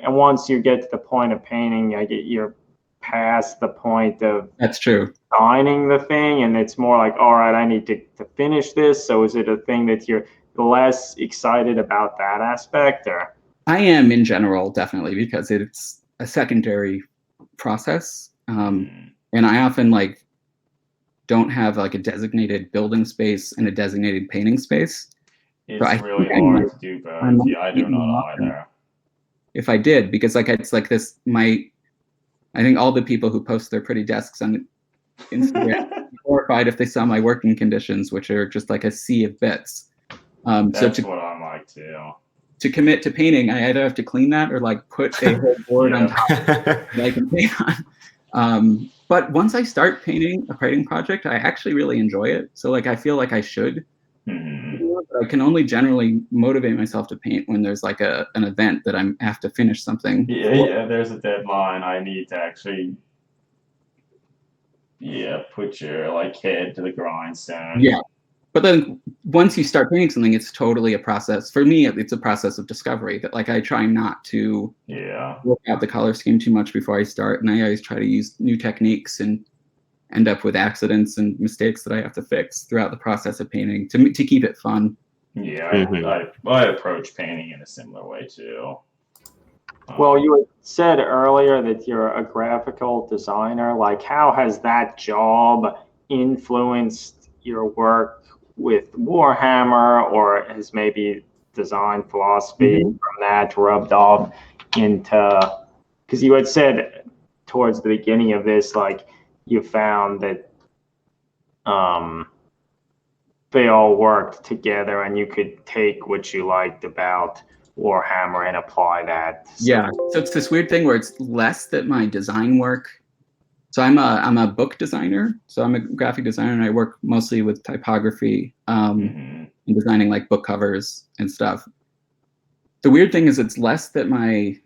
and once you get to the point of painting, you're past the point of That's true. designing the thing, and it's more like, all right, I need to finish this. So is it a thing that you're less excited about that aspect, or? I am in general, definitely, because it's a secondary process, and I often don't have a designated building space and a designated painting space. It's so really hard to do both. Yeah, I do not either. If I did, because it's like this, I think all the people who post their pretty desks on Instagram are horrified if they saw my working conditions, which are just like a sea of bits. That's what I'm like too. To commit to painting, I either have to clean that or put a whole board on top that I can paint on. But once I start painting a painting project, I actually really enjoy it. So I feel like I should. But I can only generally motivate myself to paint when there's an event that I have to finish something. Yeah, there's a deadline. I need to actually put your head to the grindstone. Yeah. But then once you start painting something, it's totally a process. For me, it's a process of discovery that I try not to work out the color scheme too much before I start. And I always try to use new techniques and end up with accidents and mistakes that I have to fix throughout the process of painting to keep it fun. Yeah, I approach painting in a similar way too. Well, you had said earlier that you're a graphical designer. How has that job influenced your work with Warhammer, or has maybe design philosophy from that rubbed off into, because you had said towards the beginning of this, you found that they all worked together and you could take what you liked about Warhammer and apply that. Yeah, so it's this weird thing where it's less that my design work. So I'm a book designer. So I'm a graphic designer, and I work mostly with typography and designing book covers and stuff. The weird thing is it's less that my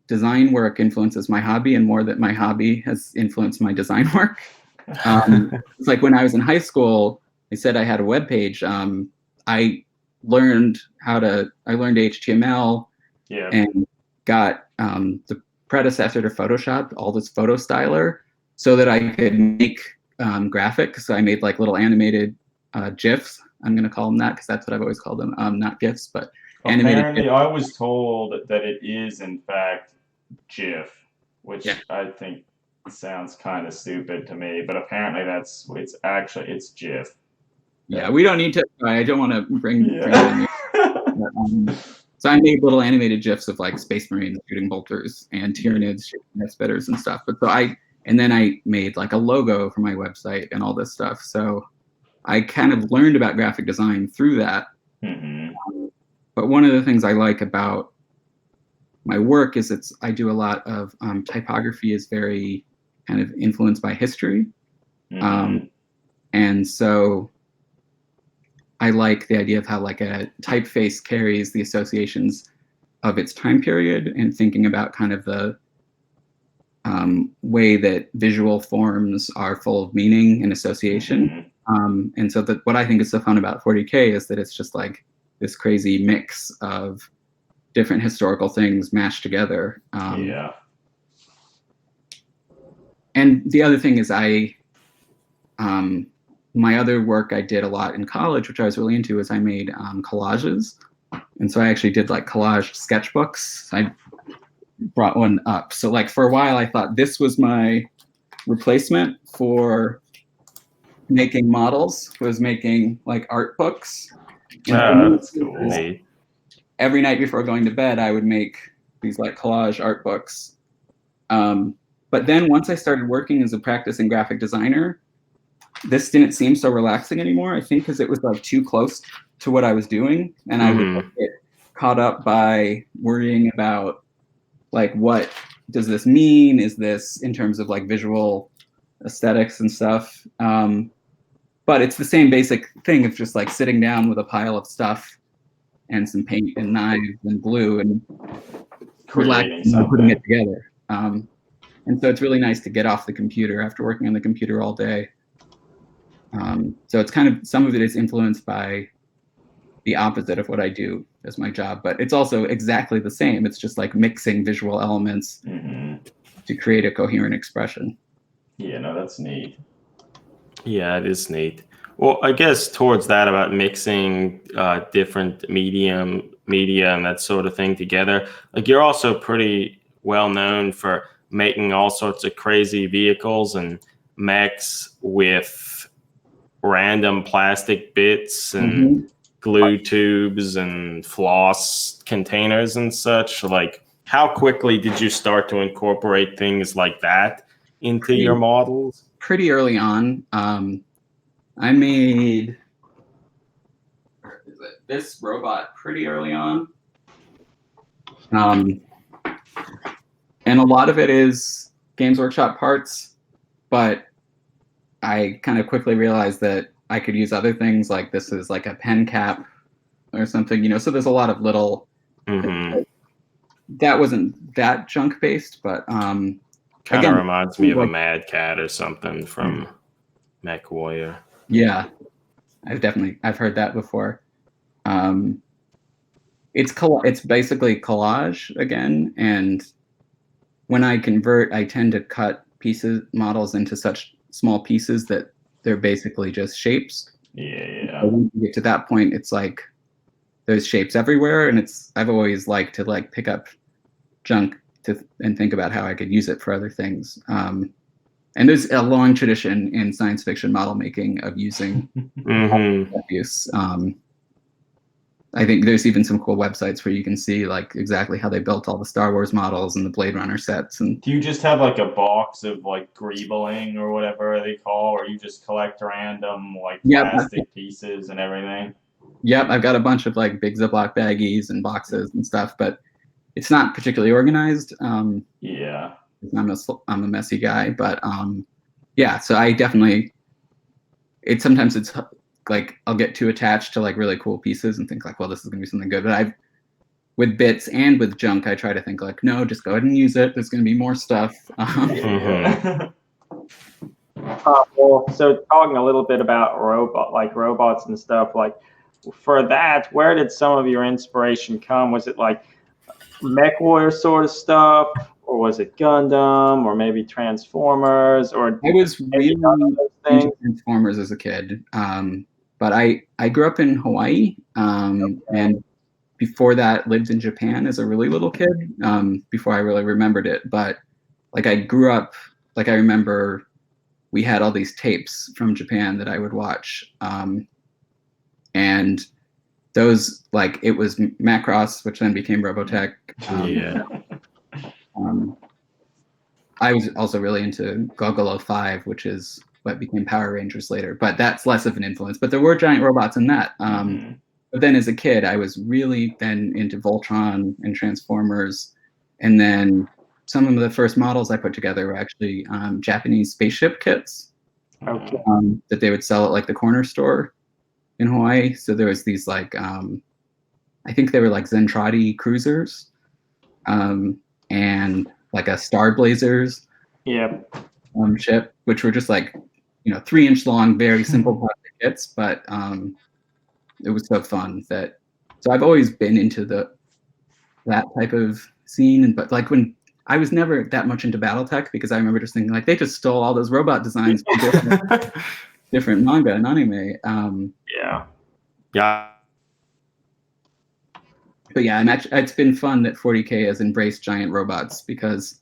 design work influences my hobby and more that my hobby has influenced my design work. It's when I was in high school, I said I had a web page. I learned HTML and got the predecessor to Photoshop, all this photo styler, so that I could make graphics. So I made little animated GIFs. I'm going to call them that because that's what I've always called them. Not GIFs, but animated. Apparently, I was told that it is in fact GIF, which I think sounds kind of stupid to me. But apparently, it's GIF. Yeah, we don't need to. I don't want to bring. So I made little animated GIFs of Space Marines shooting bolters and Tyranids shooting spitters and stuff. And then I made a logo for my website and all this stuff. So I kind of learned about graphic design through that. But one of the things I like about my work is I do a lot of typography is very kind of influenced by history. And so I like the idea of how a typeface carries the associations of its time period, and thinking about kind of the way that visual forms are full of meaning and association. And so what I think is so fun about 40K is that it's just this crazy mix of different historical things mashed together. And the other thing is my other work I did a lot in college, which I was really into, is I made collages. And so I actually did collage sketchbooks. I brought one up. So for a while I thought this was my replacement for making models, was making art books. That's cool. Every night before going to bed, I would make these collage art books. But then once I started working as a practicing graphic designer, this didn't seem so relaxing anymore. I think because it was too close to what I was doing, and I would get caught up by worrying about what does this mean? Is this in terms of visual aesthetics and stuff? But it's the same basic thing of just sitting down with a pile of stuff and some paint and knives and glue and relaxing and putting it together. And so it's really nice to get off the computer after working on the computer all day. So it's kind of, some of it is influenced by the opposite of what I do as my job, but it's also exactly the same. It's just like mixing visual elements to create a coherent expression. Yeah, no, that's neat. Yeah, it is neat. Well, I guess towards that about mixing different media and that sort of thing together, like you're also pretty well known for making all sorts of crazy vehicles and mechs with random plastic bits and glue tubes and floss containers and such. Like, how quickly did you start to incorporate things like that into your models? Pretty early on. I made this robot pretty early on. And a lot of it is Games Workshop parts, but I kind of quickly realized that I could use other things, like this is like a pen cap or something, you know, so there's a lot of little, that wasn't that junk based, but kind of reminds me of a Mad Cat or something from Mech Warrior. Yeah, I've heard that before. It's basically collage again, and when I convert, I tend to cut models into such small pieces that they're basically just shapes. Yeah. So when you get to that point, it's like there's shapes everywhere, and I've always liked to like pick up junk and think about how I could use it for other things. And there's a long tradition in science fiction model making of using use. I think there's even some cool websites where you can see like exactly how they built all the Star Wars models and the Blade Runner sets. And do you just have like a box of like greebling or whatever they call, or you just collect random like plastic pieces and everything? Yep, I've got a bunch of like big Ziploc baggies and boxes and stuff, but it's not particularly organized. Yeah. I'm a messy guy, but yeah, so I definitely, sometimes it's like I'll get too attached to like really cool pieces and think like, well, this is gonna be something good. But with bits and with junk, I try to think like, no, just go ahead and use it. There's gonna be more stuff. Well, so talking a little bit about robots and stuff, like for that, where did some of your inspiration come? Was it like Mech Warrior sort of stuff, or was it Gundam, or maybe Transformers, or I was really into Transformers as a kid, but I grew up in Hawaii, and before that lived in Japan as a really little kid, before I really remembered it. But like I grew up, like I remember we had all these tapes from Japan that I would watch, and those, like, it was Macross, which then became Robotech. I was also really into Gogol 05, which is what became Power Rangers later, but that's less of an influence. But there were giant robots in that. But then as a kid, I was really then into Voltron and Transformers. And then some of the first models I put together were actually Japanese spaceship kits that they would sell at like the corner store in Hawaii. So there was these like, I think they were like Zentradi cruisers, and like a Star Blazers ship, which were just like, 3-inch long, very simple plastic kits, but it was so fun so I've always been into that type of scene. But like when I was never that much into BattleTech, because I remember just thinking like they just stole all those robot designs from different manga and anime. But yeah, it's been fun that 40K has embraced giant robots, because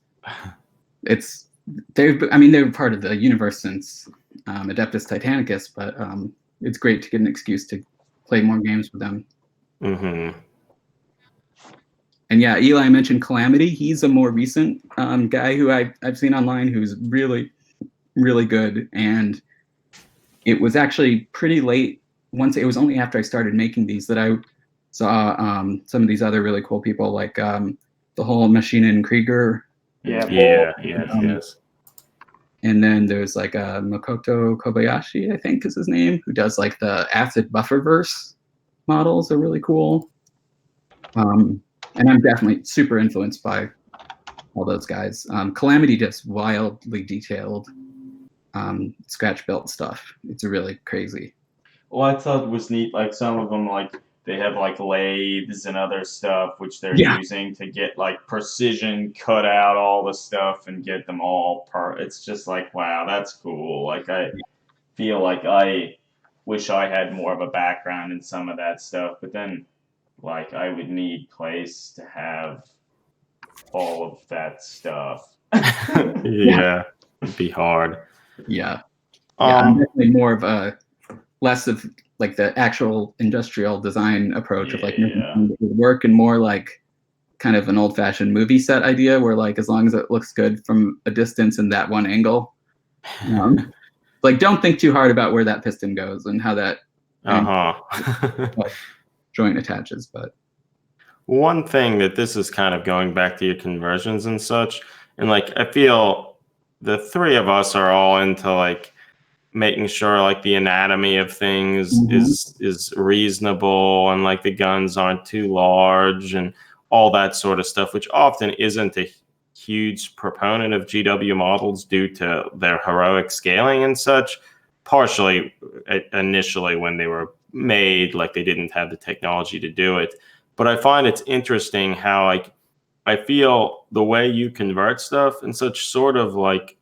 they're part of the universe since Adeptus Titanicus, but it's great to get an excuse to play more games with them. And yeah, Eli mentioned Calamity. He's a more recent guy who I've seen online who's really, really good. And it was actually pretty late. It was only after I started making these that I saw some of these other really cool people, like the whole Machine and Krieger. Yes. And then there's like Makoto Kobayashi, I think is his name, who does like the Acid Bufferverse models are really cool. And I'm definitely super influenced by all those guys. Calamity just wildly detailed scratch built stuff. It's really crazy. Well, I thought it was neat. Like some of them, like they have like lathes and other stuff which they're Yeah. using to get like precision cut out all the stuff and get them all It's just like, wow, that's cool. Like I feel like I wish I had more of a background in some of that stuff, but then like I would need place to have all of that stuff. Yeah, it'd be hard. Yeah. Yeah, I'm definitely more of a less of like the actual industrial design approach of like making it work, and more like kind of an old-fashioned movie set idea where like as long as it looks good from a distance in that one angle, like don't think too hard about where that piston goes and how that joint attaches. But one thing that this is kind of going back to your conversions and such, and like I feel the three of us are all into like making sure like the anatomy of things is reasonable, and like the guns aren't too large and all that sort of stuff, which often isn't a huge proponent of GW models due to their heroic scaling and such. Partially initially when they were made, like they didn't have the technology to do it. But I find it's interesting how like I feel the way you convert stuff and such sort of like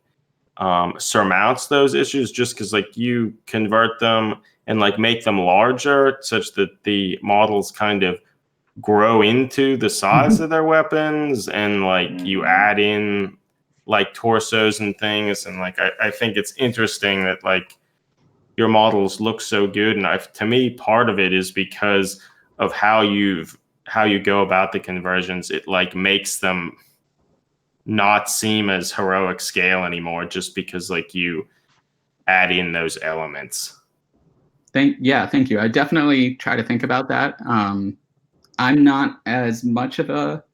surmounts those issues, just because like you convert them and like make them larger such that the models kind of grow into the size of their weapons, and like you add in like torsos and things, and like I think it's interesting that like your models look so good, and to me part of it is because of how you go about the conversions. It like makes them not seem as heroic scale anymore, just because like you add in those elements. Thank you. I definitely try to think about that. I'm not as much of a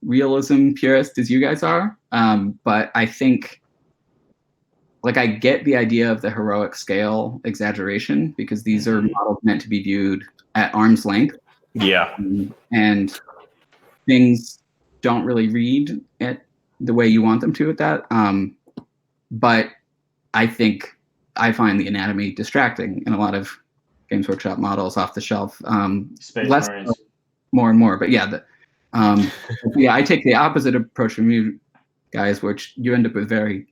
realism purist as you guys are, but I think like I get the idea of the heroic scale exaggeration, because these are models meant to be viewed at arm's length. Yeah. And things don't really read at the way you want them to at that. But I think I find the anatomy distracting in a lot of Games Workshop models off the shelf. Less, more and more. But yeah, I take the opposite approach from you guys, which you end up with very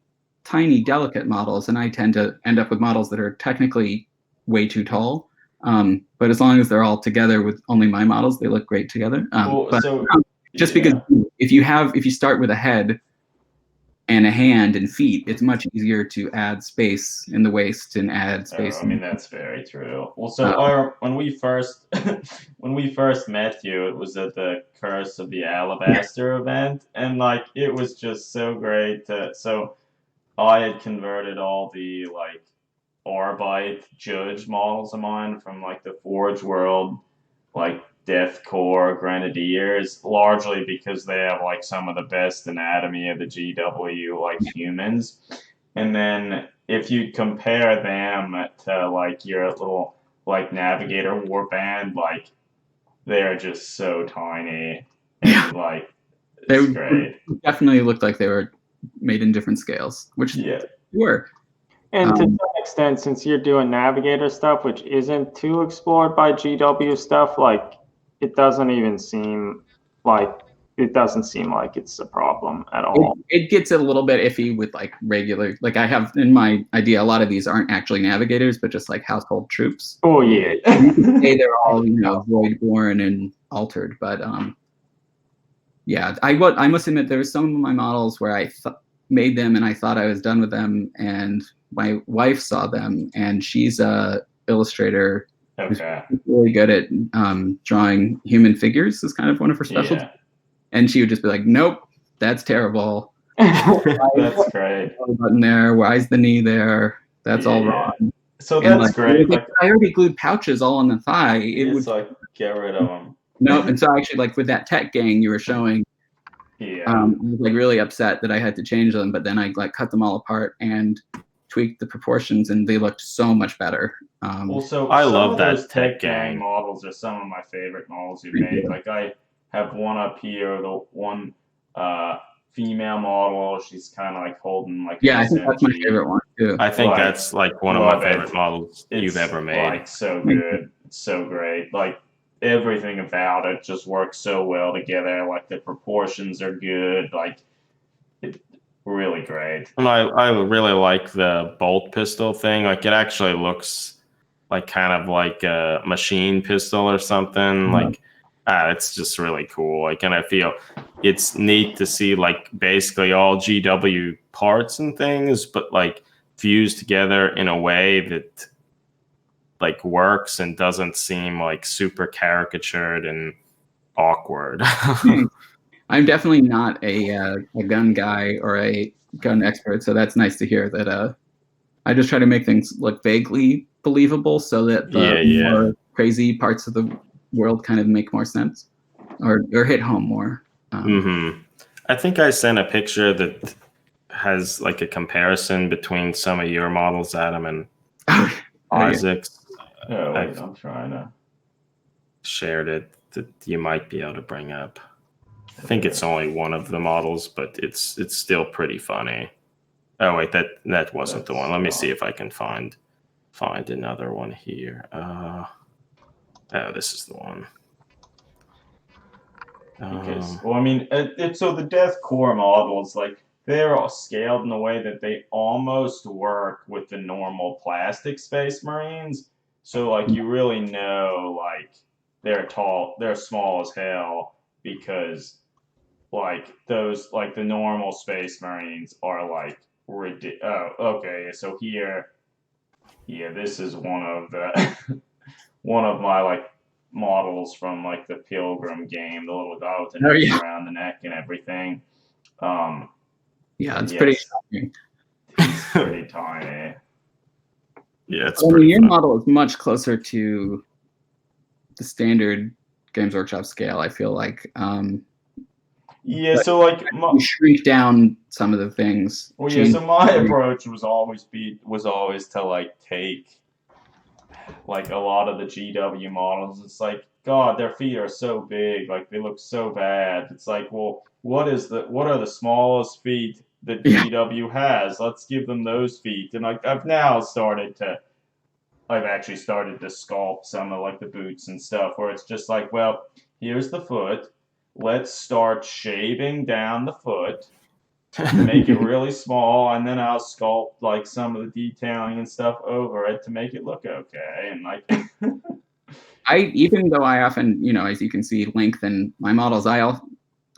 tiny, delicate models, and I tend to end up with models that are technically way too tall. But as long as they're all together with only my models, they look great together. Because if you start with a head and a hand and feet, it's much easier to add space in the waist and add space. I mean, that's very true. Well, so when we first met you, it was at the Curse of the Alabaster event, and like it was just so great. So I had converted all the like Arbite Judge models of mine from like the Forge World, like Death Corps Grenadiers, largely because they have like some of the best anatomy of the GW like humans. And then if you compare them to like your little like Navigator Warband, like they're just so tiny, and like it's great. Definitely looked like they were made in different scales, which were. And to some extent, since you're doing Navigator stuff, which isn't too explored by GW stuff, like it doesn't seem like it's a problem at all. It gets a little bit iffy with like regular, like I have in my idea, a lot of these aren't actually navigators, but just like household troops. Oh yeah. You can say they're all, Voidborn and altered, but yeah, I must admit there were some of my models where I made them and I thought I was done with them, and my wife saw them, and she's a illustrator. Okay. Who's really good at drawing human figures is kind of one of her specialties. Yeah. And she would just be like, nope, that's terrible. That's great. Button there. Why is the knee there? That's all wrong. So that's great. Like, I already glued pouches all on the thigh. It would like get rid of them. No, and so actually, like with that tech gang you were showing, I was like really upset that I had to change them, but then I like cut them all apart and tweaked the proportions, and they looked so much better. Also, I love that those tech gang models are some of my favorite models you've made. Like I have one up here, the one female model. She's kind of like holding like Yeah, an I think that's my SMG. favorite one too. I think Like, that's like one of my love it. favorite models you've It's ever made. like so good. It's so great. Like everything about it just works so well together. Like the proportions are good. Like it's really great. And I really like the bolt pistol thing. Like it actually looks like kind of like a machine pistol or something. Like it's just really cool. Like, and I feel it's neat to see like basically all GW parts and things, but like fused together in a way that like works and doesn't seem like super caricatured and awkward. I'm definitely not a gun guy or a gun expert, so that's nice to hear that I just try to make things look vaguely believable so that the more crazy parts of the world kind of make more sense or hit home more. I think I sent a picture that has like a comparison between some of your models, Adam, and Isaac's. Oh, wait, I'm trying to. Shared it that you might be able to bring up. I think it's only one of the models, but it's still pretty funny. Oh wait, that wasn't the one. Let me see if I can find another one here. Oh, this is the one. Because well, I mean, so the Death Core models, like they're all scaled in a way that they almost work with the normal plastic Space Marines. So like you really know like they're small as hell because like those like the normal Space Marines are like okay, so here, this is one of the one of my like models from like the Pilgrim game, the little guy with the noose around the neck and everything. It's pretty shocking. It's pretty tiny. Yeah, it's your model is much closer to the standard Games Workshop scale, I feel like. So like you shrink down some of the things. Well, so my approach was always to like take like a lot of the GW models. It's like, God, their feet are so big, like they look so bad. It's like, well, what are the smallest feet that GW has? Let's give them those feet. And like I've actually started to sculpt some of like the boots and stuff where it's just like, well, here's the foot. Let's start shaving down the foot, make it really small, and then I'll sculpt like some of the detailing and stuff over it to make it look okay. And like, even though I often, as you can see, lengthen my models, I'll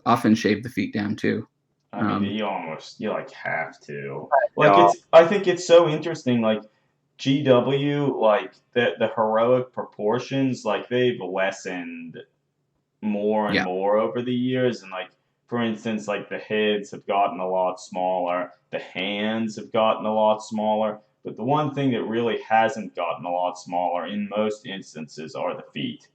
often shave the feet down too. I mean, you like have to. Like I think it's so interesting. Like GW, like the heroic proportions, like they've lessened more and more over the years, and like for instance, like the heads have gotten a lot smaller, the hands have gotten a lot smaller, but the one thing that really hasn't gotten a lot smaller in most instances are the feet.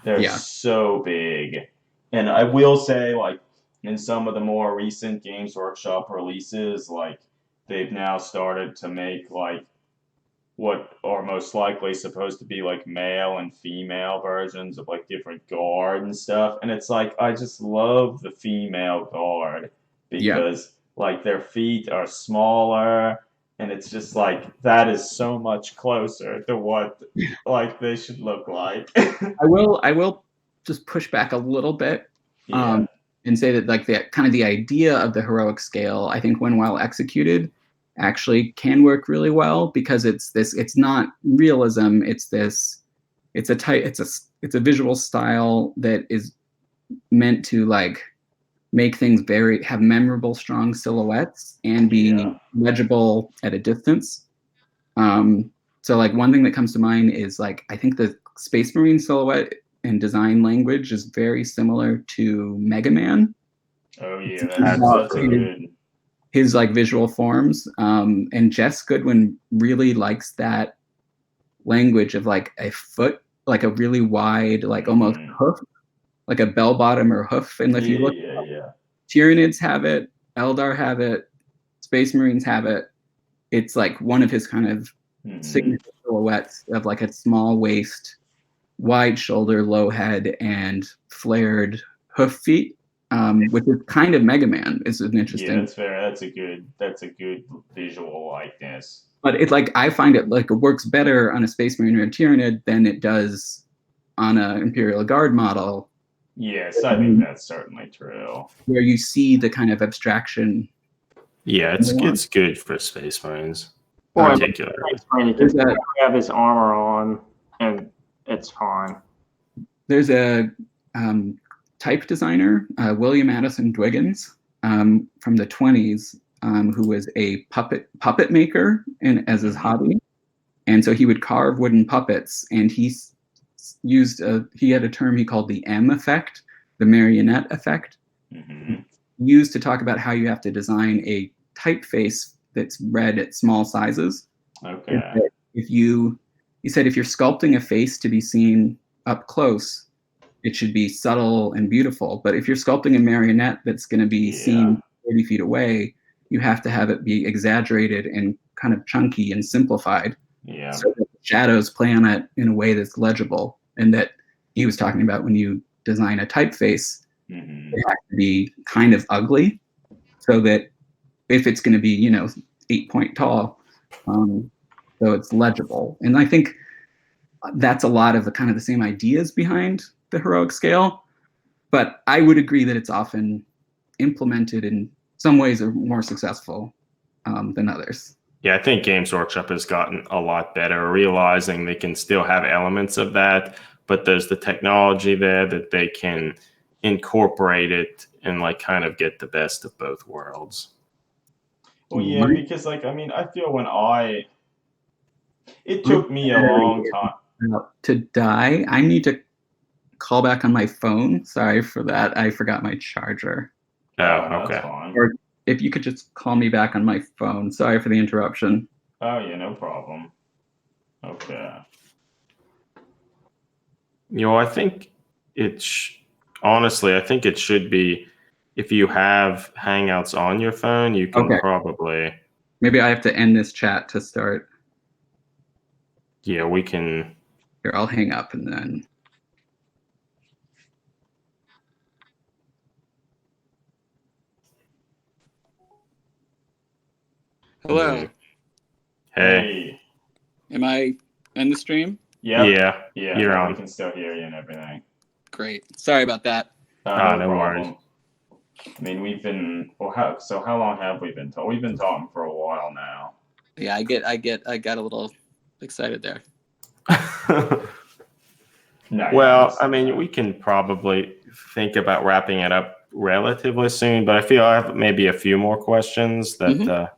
They're so big. And I will say, like in some of the more recent Games Workshop releases, like they've now started to make like what are most likely supposed to be like male and female versions of like different guard and stuff. And it's like, I just love the female guard because like their feet are smaller and it's just like, that is so much closer to what like they should look like. I will just push back a little bit and say that like the kind of the idea of the heroic scale, I think when well executed, actually can work really well because it's not realism, it's a visual style that is meant to like make things have memorable strong silhouettes and be legible at a distance. So like one thing that comes to mind is like I think the Space Marine silhouette and design language is very similar to Mega Man. Oh yeah, that's a good his like visual forms. And Jess Goodwin really likes that language of like a foot, like a really wide, like almost hoof, like a bell bottom or hoof. And if you look, Tyranids have it, Eldar have it, Space Marines have it. It's like one of his kind of signature silhouettes of like a small waist, wide shoulder, low head, and flared hoof feet. which is kind of Mega Man. Is an interesting. Yeah, that's a good visual likeness. But it's like I find it like it works better on a Space Marine or a Tyranid than it does on an Imperial Guard model. Yes, I think that's certainly true. Where you see the kind of abstraction. Yeah, it's good for Space Marines. Well, particularly. you can have his armor on, and it's fine. There's a type designer, William Addison Dwiggins, from the 1920s, who was a puppet maker as his hobby, and so he would carve wooden puppets, and he had a term he called the M effect, the marionette effect, used to talk about how you have to design a typeface that's read at small sizes. Okay. He said if you're sculpting a face to be seen up close, it should be subtle and beautiful. But if you're sculpting a marionette that's going to be seen 30 feet away, you have to have it be exaggerated and kind of chunky and simplified. Yeah. So that the shadows play on it in a way that's legible. And that he was talking about when you design a typeface, it has to be kind of ugly, so that if it's going to be, 8 point tall, so it's legible. And I think that's a lot of the same ideas behind the heroic scale, but I would agree that it's often implemented in some ways are more successful than others. Yeah, I think Games Workshop has gotten a lot better, realizing they can still have elements of that, but there's the technology there that they can incorporate it and kind of get the best of both worlds. Well, yeah, because I feel it took me a long time to die. I need to call back on my phone. Sorry for that. I forgot my charger. Oh, okay. Or if you could just call me back on my phone. Sorry for the interruption. Oh, yeah, no problem. Okay. I think honestly, I think it should be, if you have Hangouts on your phone, you can probably. Maybe I have to end this chat to start. Yeah, we can. Here, I'll hang up and then. Hello. Hey. Am I in the stream? Yeah. You're on. We can still hear you and everything. Great. Sorry about that. No worries. I mean, we've been. Well, how long have we been talking? We've been talking for a while now. Yeah, I got a little excited there. Well, I mean, we can probably think about wrapping it up relatively soon, but I feel I have maybe a few more questions that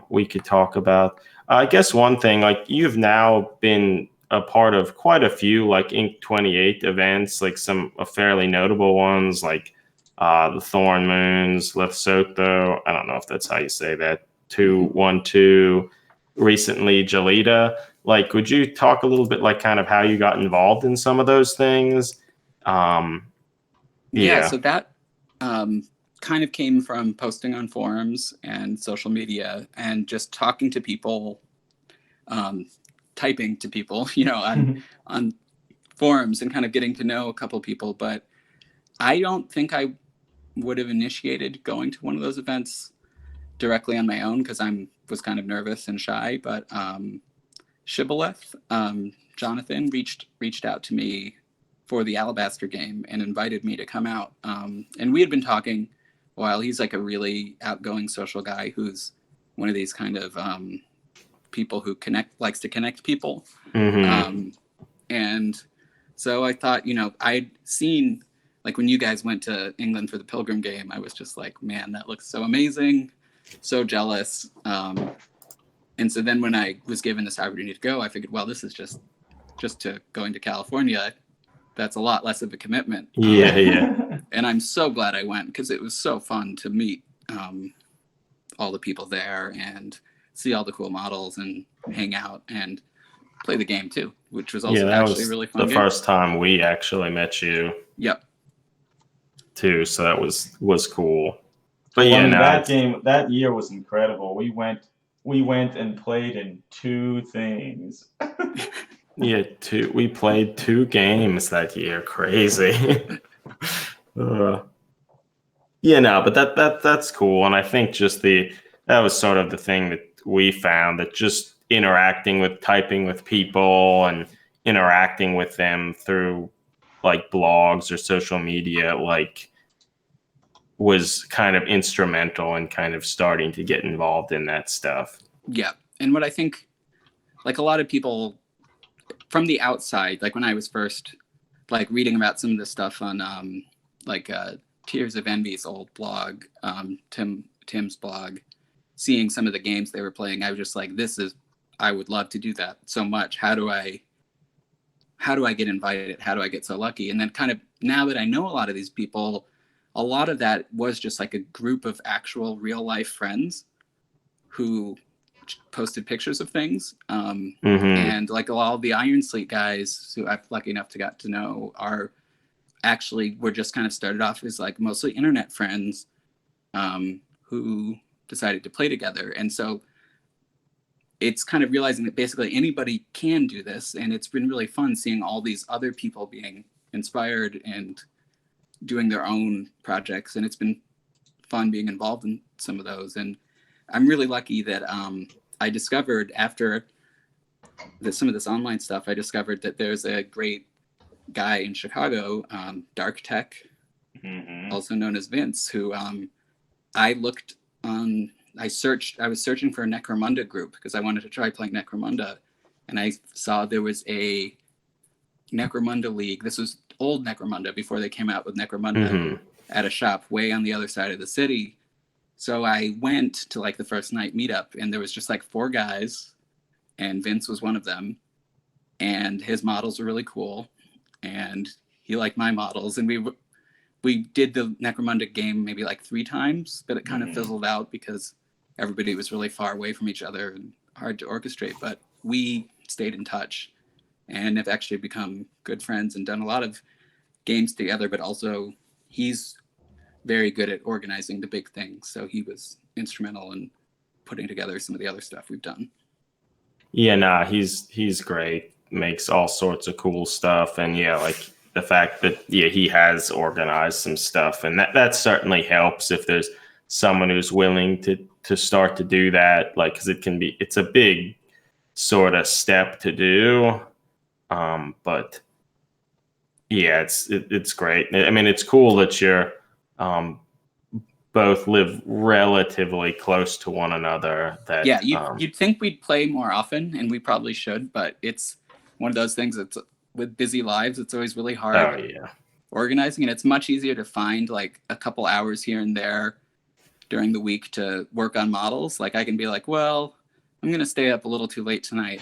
we could talk about. I guess one thing, you've now been a part of quite a few Inc. 28 events, some fairly notable ones, the Thorn Moons, Lesotho. I don't know if that's how you say that. 212. Recently, Jalita. Would you talk a little bit kind of how you got involved in some of those things? Yeah, so that kind of came from posting on forums and social media and just talking to people, typing to people, on forums and kind of getting to know a couple people. But I don't think I would have initiated going to one of those events directly on my own because I was kind of nervous and shy. But Shibboleth, Jonathan reached out to me for the Alabaster game and invited me to come out. And we had been talking a while. He's a really outgoing social guy who's one of these kind of people who likes to connect people. And so I thought, I'd seen when you guys went to England for the Pilgrim game, I was just like, man, that looks so amazing. So jealous. And so then when I was given this opportunity to go, I figured, well, this is just to going to California. That's a lot less of a commitment. Yeah. And I'm so glad I went because it was so fun to meet all the people there and see all the cool models and hang out and play the game too, which was also actually really fun. The first time we actually met you. Yep. Too, so that was cool. But that year was incredible. We went and played in 2 things. We played 2 games that year. Crazy. Yeah, no, but that's cool, and I think just that was sort of the thing that we found, that just typing with people and interacting with them through like blogs or social media, like was kind of instrumental in kind of starting to get involved in that stuff. Yeah, and what I think, like a lot of people from the outside, like when I was first like reading about some of this stuff on like Tears of Envy's old blog, Tim's blog, seeing some of the games they were playing, I was just like, I would love to do that so much. How do I get invited? How do I get so lucky? And then kind of now that I know a lot of these people, a lot of that was just like a group of actual real life friends who posted pictures of things. And like all the Iron Sleet guys who I'm lucky enough to got to know were just kind of started off as like mostly internet friends who decided to play together. And so it's kind of realizing that basically anybody can do this. And it's been really fun seeing all these other people being inspired and doing their own projects. And it's been fun being involved in some of those. And I'm really lucky that I discovered after some of this online stuff, I discovered that there's a great guy in Chicago, Dark Tech, also known as Vince, who I was searching for a Necromunda group because I wanted to try playing Necromunda. And I saw there was a Necromunda League. This was old Necromunda before they came out with Necromunda at a shop way on the other side of the city. So I went to like the first night meetup, and there was just like 4 guys, and Vince was one of them. And his models were really cool, and he liked my models. And we did the Necromunda game maybe like 3 times, but it kind of fizzled out because everybody was really far away from each other and hard to orchestrate. But we stayed in touch and have actually become good friends and done a lot of games together. But also, he's very good at organizing the big things, so he was instrumental in putting together some of the other stuff we've done. Yeah, nah, he's great. Makes all sorts of cool stuff, and yeah, like the fact that he has organized some stuff, and that certainly helps if there's someone who's willing to start to do that, like, because it's a big sort of step to do, but yeah, it's great. I mean, it's cool that you're both live relatively close to one another. That you'd think we'd play more often, and we probably should, but it's one of those things that's with busy lives, it's always really hard organizing, and it's much easier to find like a couple hours here and there during the week to work on models. Like I can be like, well, I'm gonna stay up a little too late tonight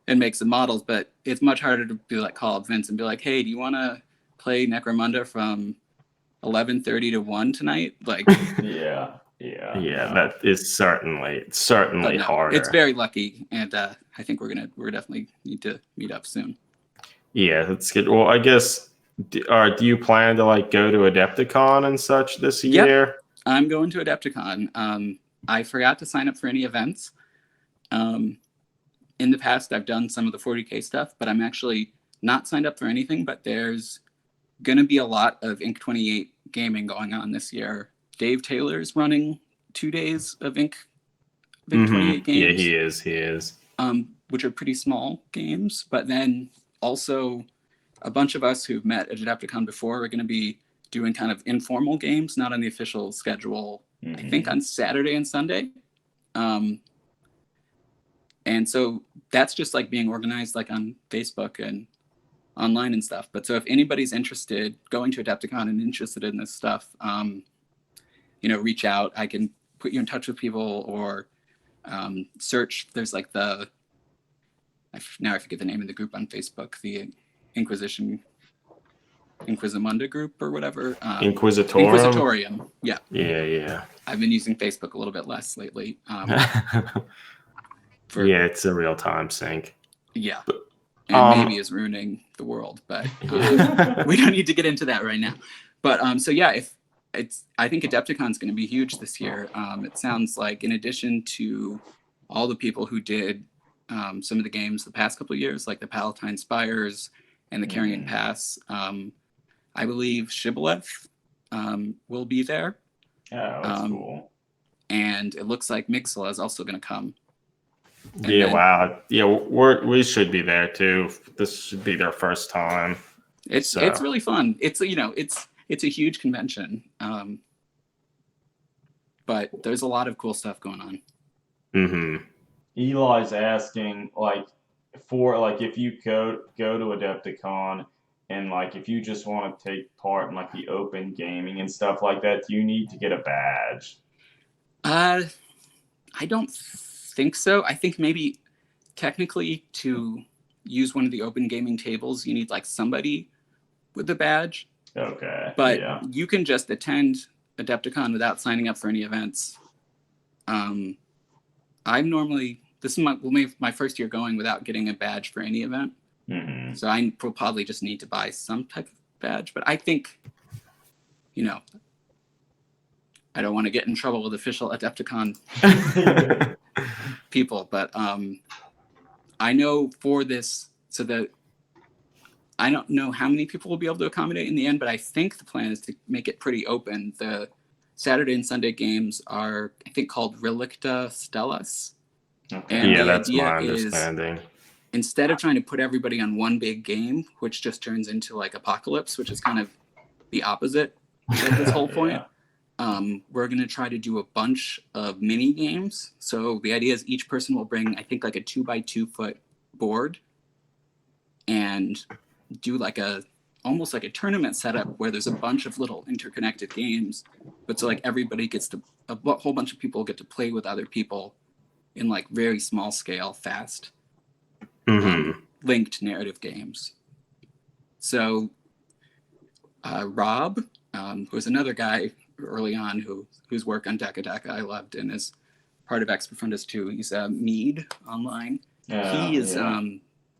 and make some models, but it's much harder to be like call up Vince and be like, hey, do you want to play Necromunda from 11:30 to 1 tonight? Like that is certainly harder. It's very lucky, and I think we're definitely need to meet up soon. Yeah, that's good. Well, I guess do you plan to like go to Adepticon and such this year? I'm going to Adepticon. I forgot to sign up for any events. In the past, I've done some of the 40K stuff, but I'm actually not signed up for anything. But there's going to be a lot of Inc. 28 gaming going on this year. Dave Taylor's running 2 days of Inc. 28 games. Yeah, he is. Which are pretty small games, but then also a bunch of us who've met at Adepticon before are going to be doing kind of informal games, not on the official schedule, I think on Saturday and Sunday. And so that's just like being organized like on Facebook and online and stuff. But so if anybody's interested going to Adepticon and interested in this stuff, reach out. I can put you in touch with people or search. There's like I forget the name of the group on Facebook, the Inquisimunda group or whatever. Inquisitorium. Yeah. Yeah. I've been using Facebook a little bit less lately. It's a real time sink. Yeah. And maybe is ruining the world, but we don't need to get into that right now. But I think Adepticon's going to be huge this year. It sounds like in addition to all the people who did some of the games the past couple of years, like the Palatine Spires and the Carrion Pass, I believe Shibboleth will be there. Oh, that's cool. And it looks like Mixla is also going to come. And yeah, then- wow. Yeah, we should be there too. This should be their first time. It's really fun. It's it's a huge convention, but there's a lot of cool stuff going on. Mm-hmm. Eli's asking, like, for like if you go to Adepticon and like if you just want to take part in like the open gaming and stuff like that, do you need to get a badge? I don't think so. I think maybe technically to use one of the open gaming tables, you need like somebody with a badge. Okay. But yeah. you can just attend Adepticon without signing up for any events. I'm normally, this is my first year going without getting a badge for any event. Mm-hmm. So I will probably just need to buy some type of badge. But I think, I don't want to get in trouble with official Adepticon people, but I know for this, so that I don't know how many people will be able to accommodate in the end, but I think the plan is to make it pretty open. The Saturday and Sunday games are, I think, called Relicta Stellas. Okay. And Yeah, the that's idea my is, understanding. instead of trying to put everybody on one big game, which just turns into like Apocalypse, which is kind of the opposite of this whole point, we're going to try to do a bunch of mini games. So the idea is each person will bring, I think, like a 2x2 foot board and do like almost like a tournament setup where there's a bunch of little interconnected games. But so like everybody gets to, a whole bunch of people get to play with other people in like very small scale, fast, linked narrative games. So Rob, who's another guy early on whose work on Deka Deka I loved and is part of Ex Profundus too. He's Mead online. He has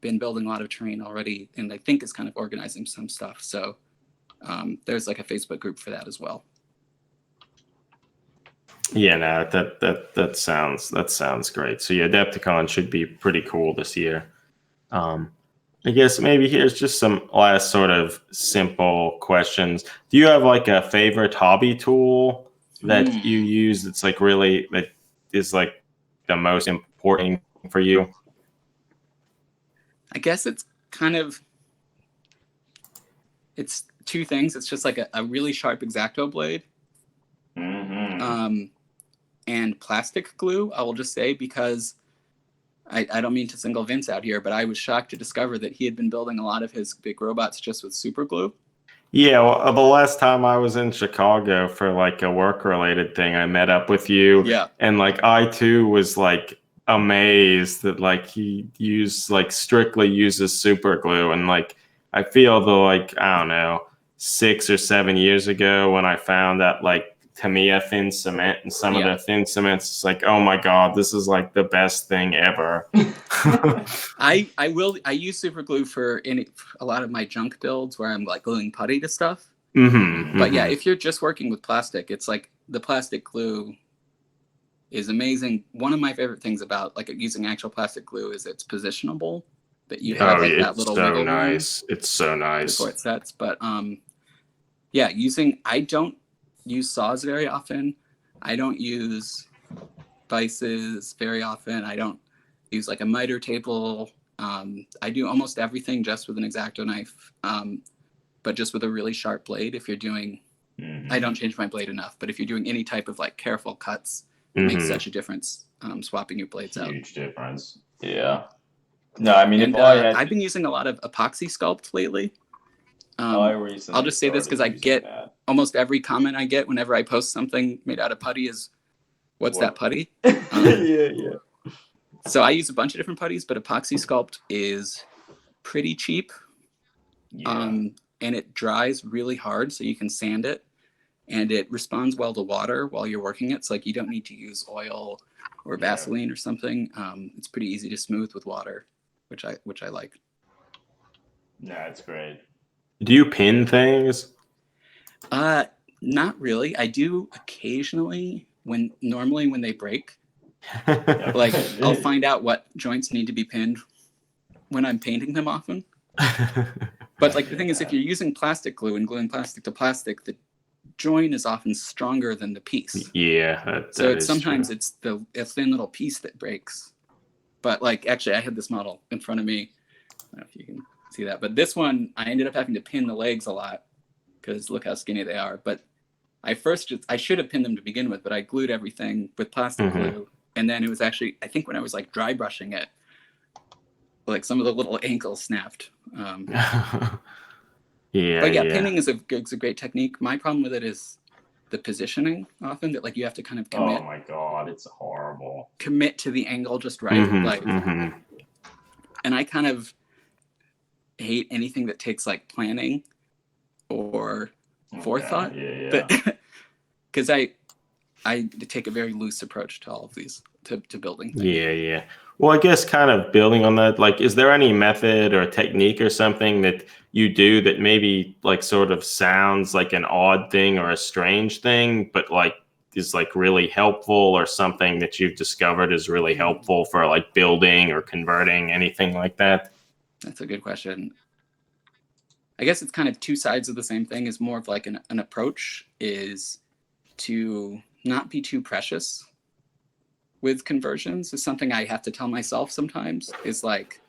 been building a lot of terrain already, and I think is kind of organizing some stuff. So there's like a Facebook group for that as well. Yeah, no, that sounds great. So yeah, Adepticon should be pretty cool this year. I guess maybe here's just some last sort of simple questions. Do you have like a favorite hobby tool that you use that's like really, that is like the most important for you? I guess it's kind of, it's two things. It's just like a really sharp X-Acto blade. And plastic glue, I will just say, because I don't mean to single Vince out here, but I was shocked to discover that he had been building a lot of his big robots just with super glue. Yeah, well, the last time I was in Chicago for like a work-related thing, I met up with you. Yeah. And like I too was like amazed that like he strictly uses super glue. And like I feel the like, I don't know, 6 or 7 years ago when I found that like Tamiya thin cement and some of the thin cements, it's like, oh my God, this is like the best thing ever. I use super glue for a lot of my junk builds where I'm like gluing putty to stuff. But yeah, if you're just working with plastic, it's like the plastic glue is amazing. One of my favorite things about like using actual plastic glue is it's positionable, that you have like that little wiggle room. It's so nice before it sets. But yeah, I don't use saws very often. I don't use vices very often. I don't use like a miter table. I do almost everything just with an X-Acto knife, but just with a really sharp blade. If you're doing, I don't change my blade enough, but if you're doing any type of like careful cuts, it makes such a difference swapping your blades out. Huge difference. Yeah. No, I mean, and, I've been using a lot of epoxy sculpt lately. I'll just say this because I get almost every comment I get whenever I post something made out of putty is, what's that putty? Yeah. So I use a bunch of different putties, but epoxy sculpt is pretty cheap. And it dries really hard, so you can sand it. And it responds well to water while you're working it. It's like you don't need to use oil or Vaseline or something. It's pretty easy to smooth with water, which I like. No, it's great. Do you pin things? Not really. I do occasionally normally when they break. Like I'll find out what joints need to be pinned when I'm painting them often. But like the thing is, if you're using plastic glue and gluing plastic to plastic, the join is often stronger than the piece. Yeah, So is sometimes true. it's a thin little piece that breaks. But like, actually, I had this model in front of me. I don't know if you can see that, but this one, I ended up having to pin the legs a lot because look how skinny they are. But I should have pinned them to begin with, but I glued everything with plastic glue. And then it was actually, I think when I was like dry brushing it, like some of the little ankles snapped. Yeah, But yeah, yeah. pinning is a great technique. My problem with it is the positioning often, that like you have to kind of Oh my god, it's horrible. commit to the angle just right. And I kind of hate anything that takes like planning or forethought. Yeah. Because I take a very loose approach to all of these, to building things. Yeah. Well, I guess kind of building on that, like, is there any method or technique or something that you do that maybe like sort of sounds like an odd thing or a strange thing, but like is like really helpful, or something that you've discovered is really helpful for like building or converting, anything like that? That's a good question. I guess it's kind of two sides of the same thing. Is more of like an approach is to not be too precious with conversions. Is something I have to tell myself sometimes. Is like,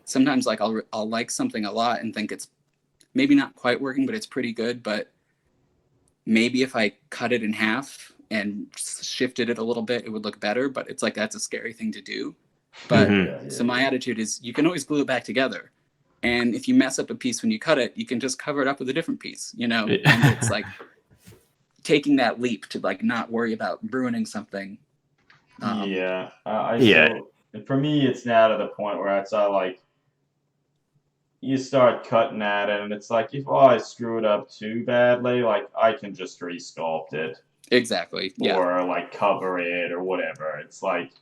sometimes like I'll like something a lot and think it's maybe not quite working, but it's pretty good. But maybe if I cut it in half and shifted it a little bit, it would look better. But it's like, that's a scary thing to do. But so my attitude is, you can always glue it back together. And if you mess up a piece when you cut it, you can just cover it up with a different piece, you know? And it's like taking that leap to like not worry about ruining something. For me, it's now to the point where it's like, you start cutting at it, and it's like, if I screw it up too badly, like I can just resculpt it. Exactly. Yeah. Or like cover it or whatever. It's like,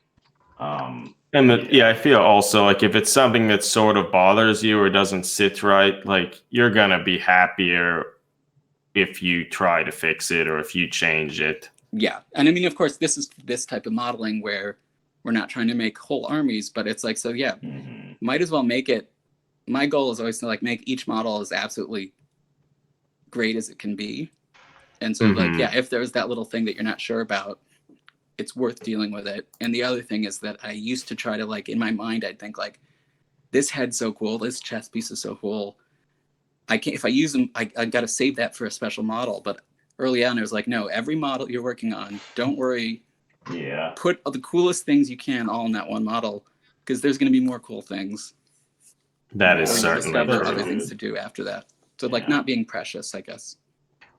I feel also like if it's something that sort of bothers you or doesn't sit right, like you're gonna be happier if you try to fix it or if you change it. Yeah. And I mean, of course, this is this type of modeling where we're not trying to make whole armies, but it's like, so yeah, might as well make it. My goal is always to like make each model as absolutely great as it can be. And so like, yeah, if there's that little thing that you're not sure about, it's worth dealing with it. And the other thing is that I used to try to like, in my mind, I'd think like, this head's so cool, this chest piece is so cool. I can't, if I use them, I got to save that for a special model. But early on, it was like, no, every model you're working on, don't worry. Yeah. Put the coolest things you can all in that one model, because there's going to be more cool things. That is certainly true. Other things to do after that. So like not being precious, I guess.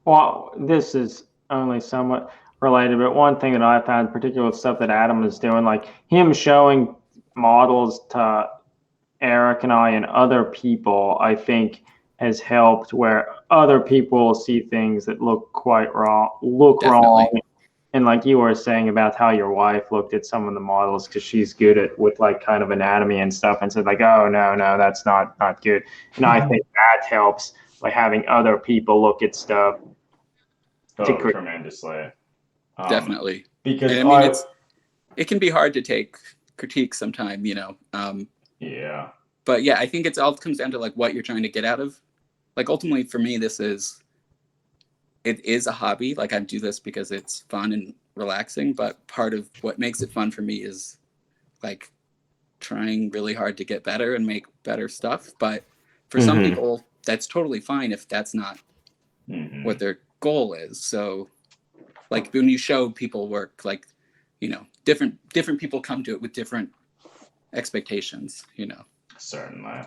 Well, this is only somewhat related, but one thing that I found, particularly with stuff that Adam is doing, like him showing models to Eric and I and other people, I think has helped, where other people see things that look quite wrong, wrong. And like you were saying about how your wife looked at some of the models because she's good at with like kind of anatomy and stuff, and said like, oh no, that's not good. And I think that helps, like having other people look at stuff. Tremendously. Definitely. Because and I mean, it can be hard to take critiques sometimes, you know. Yeah. But yeah, I think it all comes down to like what you're trying to get out of. Like ultimately for me, it is a hobby. Like I do this because it's fun and relaxing, but part of what makes it fun for me is like trying really hard to get better and make better stuff. But for some people, that's totally fine if that's not what their goal is. So like when you show people work, like, you know, different people come to it with different expectations, you know. Certainly.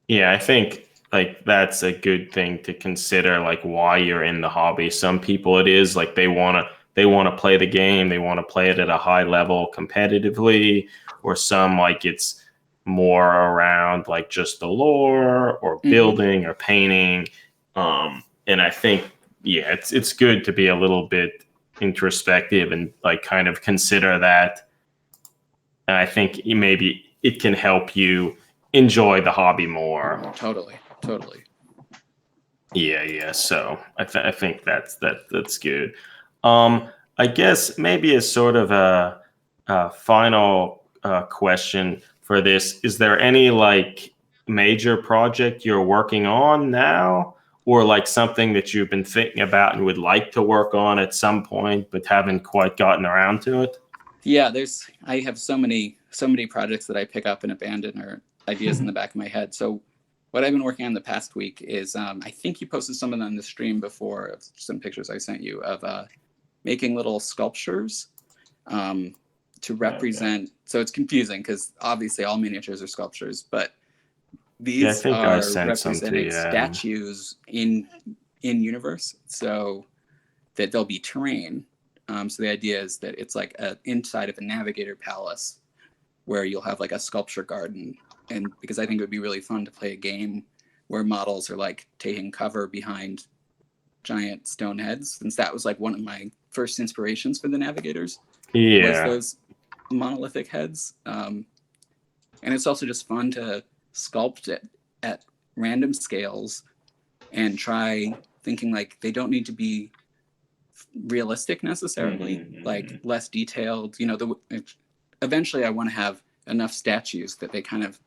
Yeah, I think like that's a good thing to consider, like why you're in the hobby. Some people it is like they want to play the game, they want to play it at a high level competitively, or some like it's more around like just the lore or building or painting. And I think it's good to be a little bit introspective and like kind of consider that. And I think maybe it can help you enjoy the hobby more. Totally. Yeah. So I think that's good. I guess maybe as sort of a final question for this, is there any like major project you're working on now, or like something that you've been thinking about and would like to work on at some point, but haven't quite gotten around to it? Yeah, I have so many projects that I pick up and abandon, or ideas in the back of my head. So what I've been working on the past week is, I think you posted something on the stream before of some pictures I sent you of making little sculptures to represent. So it's confusing because obviously all miniatures are sculptures, but Yeah, I these think I are sent some to representing you. statues in universe, so that there'll be terrain. So the idea is that it's like inside of a navigator palace where you'll have like a sculpture garden. And because I think it would be really fun to play a game where models are like taking cover behind giant stone heads, since that was like one of my first inspirations for the navigators, was Yeah. those monolithic heads. And it's also just fun to sculpt it at random scales and try thinking like they don't need to be realistic necessarily, like less detailed. Eventually I want to have enough statues that they kind of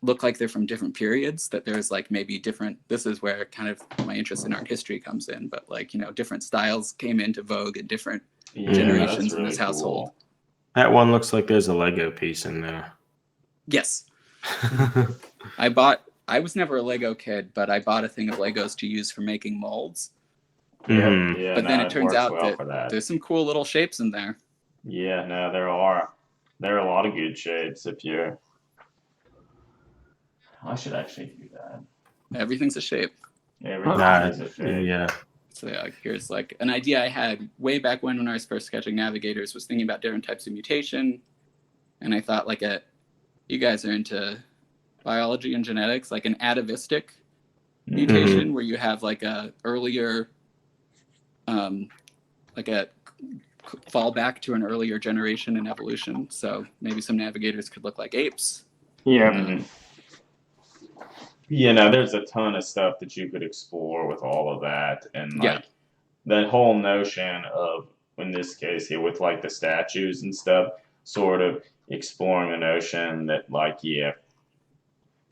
look like they're from different periods, that there's like maybe different, this is where kind of my interest in art history comes in, but like, different styles came into vogue at different generations in this household. Cool. That one looks like there's a Lego piece in there. Yes. I was never a Lego kid, but I bought a thing of Legos to use for making molds. Mhm. Yeah, But then no, it turns works out well for that there's some cool little shapes in there. Yeah, no, there are. There are a lot of good shapes if you're. I should actually do that. Everything's a shape. Everything is a shape. Yeah. So yeah, here's like an idea I had way back when I was first sketching navigators, was thinking about different types of mutation. And I thought like you guys are into biology and genetics, like an atavistic mutation where you have like a earlier, like a fallback to an earlier generation in evolution. So maybe some navigators could look like apes. Yeah. There's a ton of stuff that you could explore with all of that, and like Yeah. that whole notion of, in this case here, with like the statues and stuff, sort of exploring the notion that like, yeah,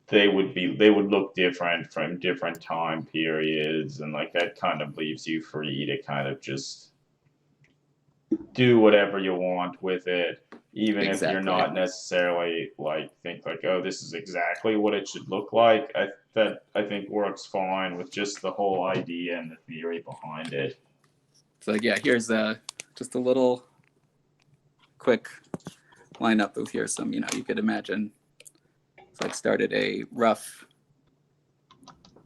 they would look different from different time periods, and like that kind of leaves you free to kind of just do whatever you want with it, even if you're not necessarily like think like, oh, this is exactly what it should look like. I think works fine with just the whole idea and the theory behind it. So yeah, here's just a little quick lineup of here's some, you could imagine. So I started a rough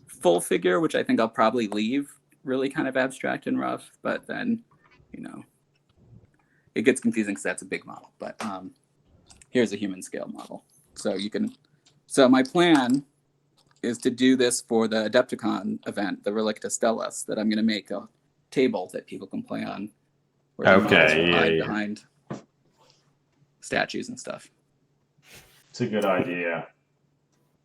full figure, which I think I'll probably leave really kind of abstract and rough, but then, it gets confusing because that's a big model. But here's a human scale model. So my plan is to do this for the Adepticon event, the Relicta Stellas, that I'm going to make a table that people can play on. Where the models will hide behind statues and stuff. It's a good idea.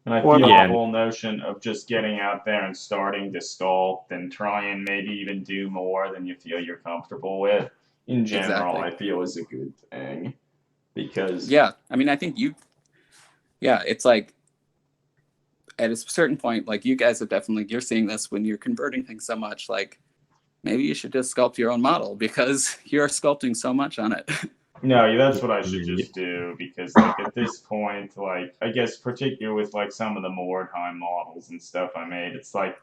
And I feel the whole notion of just getting out there and starting to sculpt and try and maybe even do more than you feel you're comfortable with, in general, I feel is a good thing. Because I mean, I think it's like at a certain point, like you guys have definitely, you're seeing this when you're converting things so much, like maybe you should just sculpt your own model because you're sculpting so much on it. No, that's what I should just do, because like at this point, like I guess particularly with like some of the Mordheim models and stuff I made, it's like,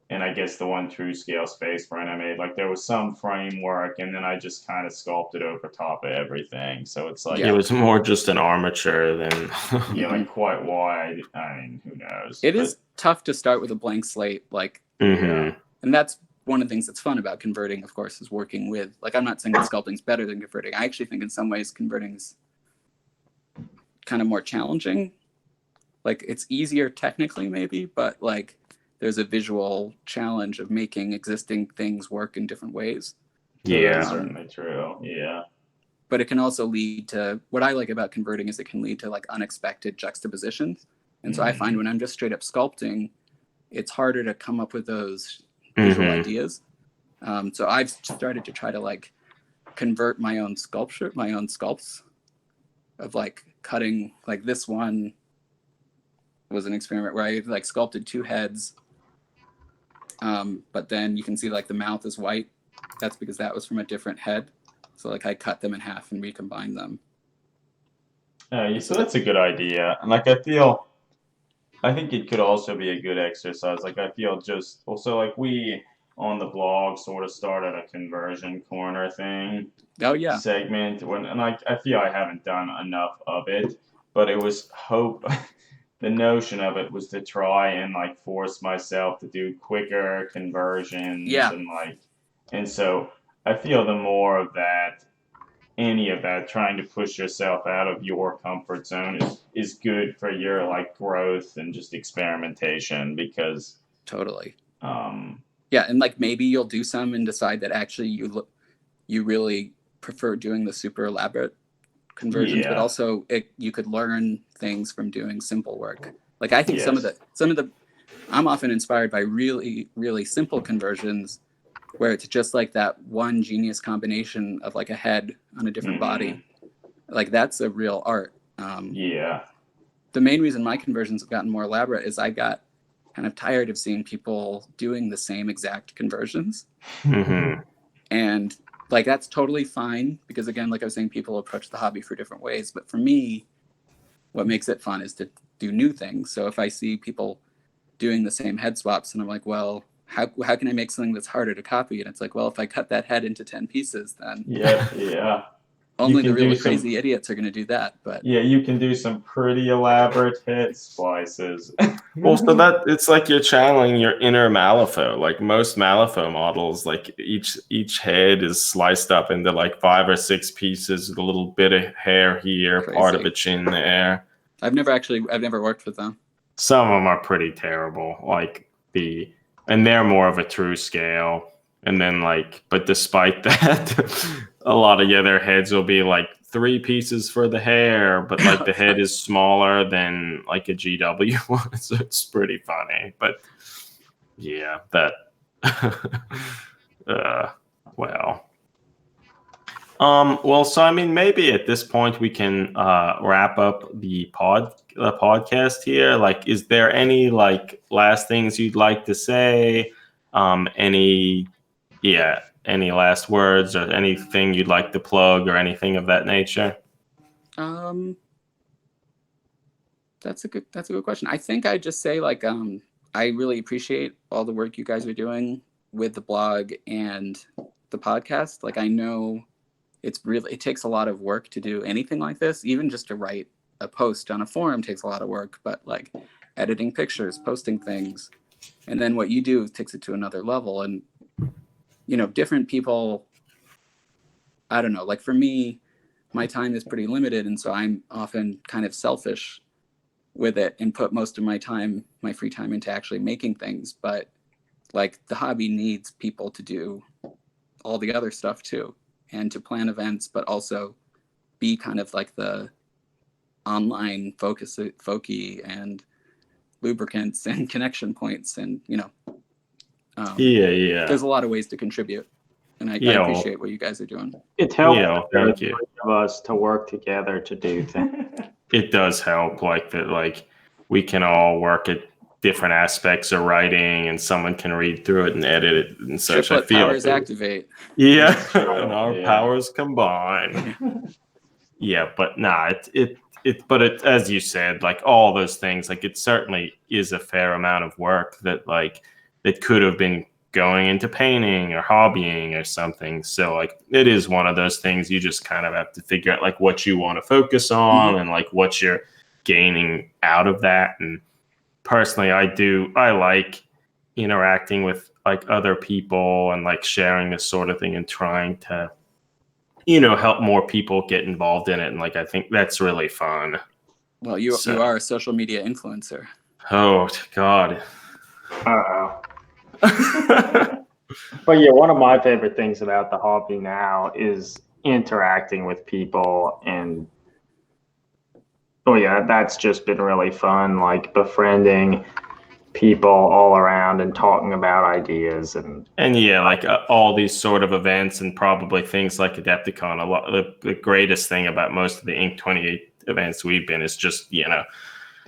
and I guess the one true scale space brain I made, like there was some framework and then I just kind of sculpted over top of everything. So it's like it was more just an armature than like quite wide. I mean, who knows? It is tough to start with a blank slate, like and that's one of the things that's fun about converting, of course, is working with, like, I'm not saying that sculpting's better than converting. I actually think in some ways converting's kind of more challenging. Like it's easier technically maybe, but like there's a visual challenge of making existing things work in different ways. That's certainly true. Yeah. But it can also lead to, what I like about converting is it can lead to like unexpected juxtapositions. And so I find when I'm just straight up sculpting, it's harder to come up with those visual ideas. So I've started to try to like convert my own sculpts of like cutting, like this one was an experiment where I like sculpted two heads But then you can see like the mouth is white. That's because that was from a different head. So like I cut them in half and recombined them. So that's a good idea. And like I think it could also be a good exercise. Like I feel just also like we on the blog sort of started a conversion corner thing Oh yeah. segment and like I feel I haven't done enough of it, but it was hope the notion of it was to try and like force myself to do quicker conversions Yeah. and so I feel the more of that any of that trying to push yourself out of your comfort zone is good for your like growth and just experimentation because Totally. um Yeah, and like maybe you'll do some and decide that actually you really prefer doing the super elaborate conversions, but Yeah. also you could learn things from doing simple work. Like I think Yes. some of the I'm often inspired by really really simple conversions where it's just like that one genius combination of like a head on a different body. Like that's a real art. Yeah. The main reason my conversions have gotten more elaborate is I got kind of tired of seeing people doing the same exact conversions. Mm-hmm. And like that's totally fine because again, like I was saying, people approach the hobby for different ways. But for me, what makes it fun is to do new things. So if I see people doing the same head swaps and I'm like, well, how can I make something that's harder to copy? And it's like, well, if I cut that head into 10 pieces, then Yeah. only the can do really some- crazy idiots are going to do that. But Yeah, you can do some pretty elaborate head splices. Well, so that it's like you're channeling your inner Malifaux. Like most Malifaux models, like each head is sliced up into like 5 or 6 pieces with a little bit of hair here, part of Crazy. a chin there. I've never worked with them. Some of them are pretty terrible. And they're more of a true scale. And then but despite that, a lot of the other heads will be like 3 pieces for the hair, but like the head is smaller than like a GW one, so it's pretty funny. But yeah, that well. Well, so I mean, maybe at this point we can wrap up the podcast here. Like, is there any like last things you'd like to say? Any last words or anything you'd like to plug or anything of that nature? That's a good question. I think I'd just say like I really appreciate all the work you guys are doing with the blog and the podcast. Like I know it takes a lot of work to do anything like this. Even just to write a post on a forum takes a lot of work, but like editing pictures, posting things, and then what you do takes it to another level. And different people, I don't know, like for me, my time is pretty limited, and so I'm often kind of selfish with it and put most of my free time into actually making things. But like the hobby needs people to do all the other stuff too, and to plan events, but also be kind of like the online folky and lubricants and connection points. And, there's a lot of ways to contribute. And I appreciate what you guys are doing. It helps thank the you. three of us to work together to do things. It does help like we can all work at different aspects of writing and someone can read through it and edit it and such. Triplet I feel powers activate. Yeah, True, and our yeah. powers combine. Yeah, but but as you said, like all those things, like it certainly is a fair amount of work that could have been going into painting or hobbying or something. So like it is one of those things you just kind of have to figure out like what you want to focus on and like what you're gaining out of that. And personally, I like interacting with like other people and like sharing this sort of thing and trying to help more people get involved in it. And like I think that's really fun. Well, you are a social media influencer. Oh God. Uh-oh. But yeah, one of my favorite things about the hobby now is interacting with people, and that's just been really fun, like befriending people all around and talking about ideas and like all these sort of events and probably things like Adepticon. The greatest thing about most of the Inc. 28 events we've been is just the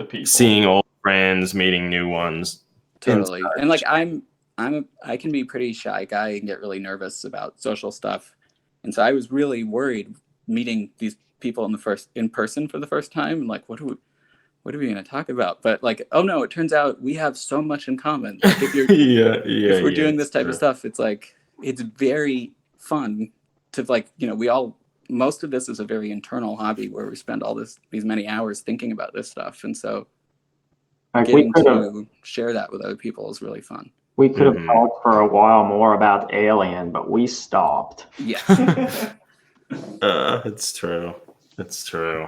people. seeing old friends, meeting new ones. Totally. And like I'm I can be a pretty shy guy and get really nervous about social stuff, and so I was really worried meeting these people in person for the first time. Like, what are we going to talk about? But like, oh no, it turns out we have so much in common. Like if we're doing this type of stuff, it's like it's very fun to like, most of this is a very internal hobby where we spend these many hours thinking about this stuff, and so Like getting to share that with other people is really fun. We could have talked for a while more about Alien, but we stopped. Yeah. It's true. It's true.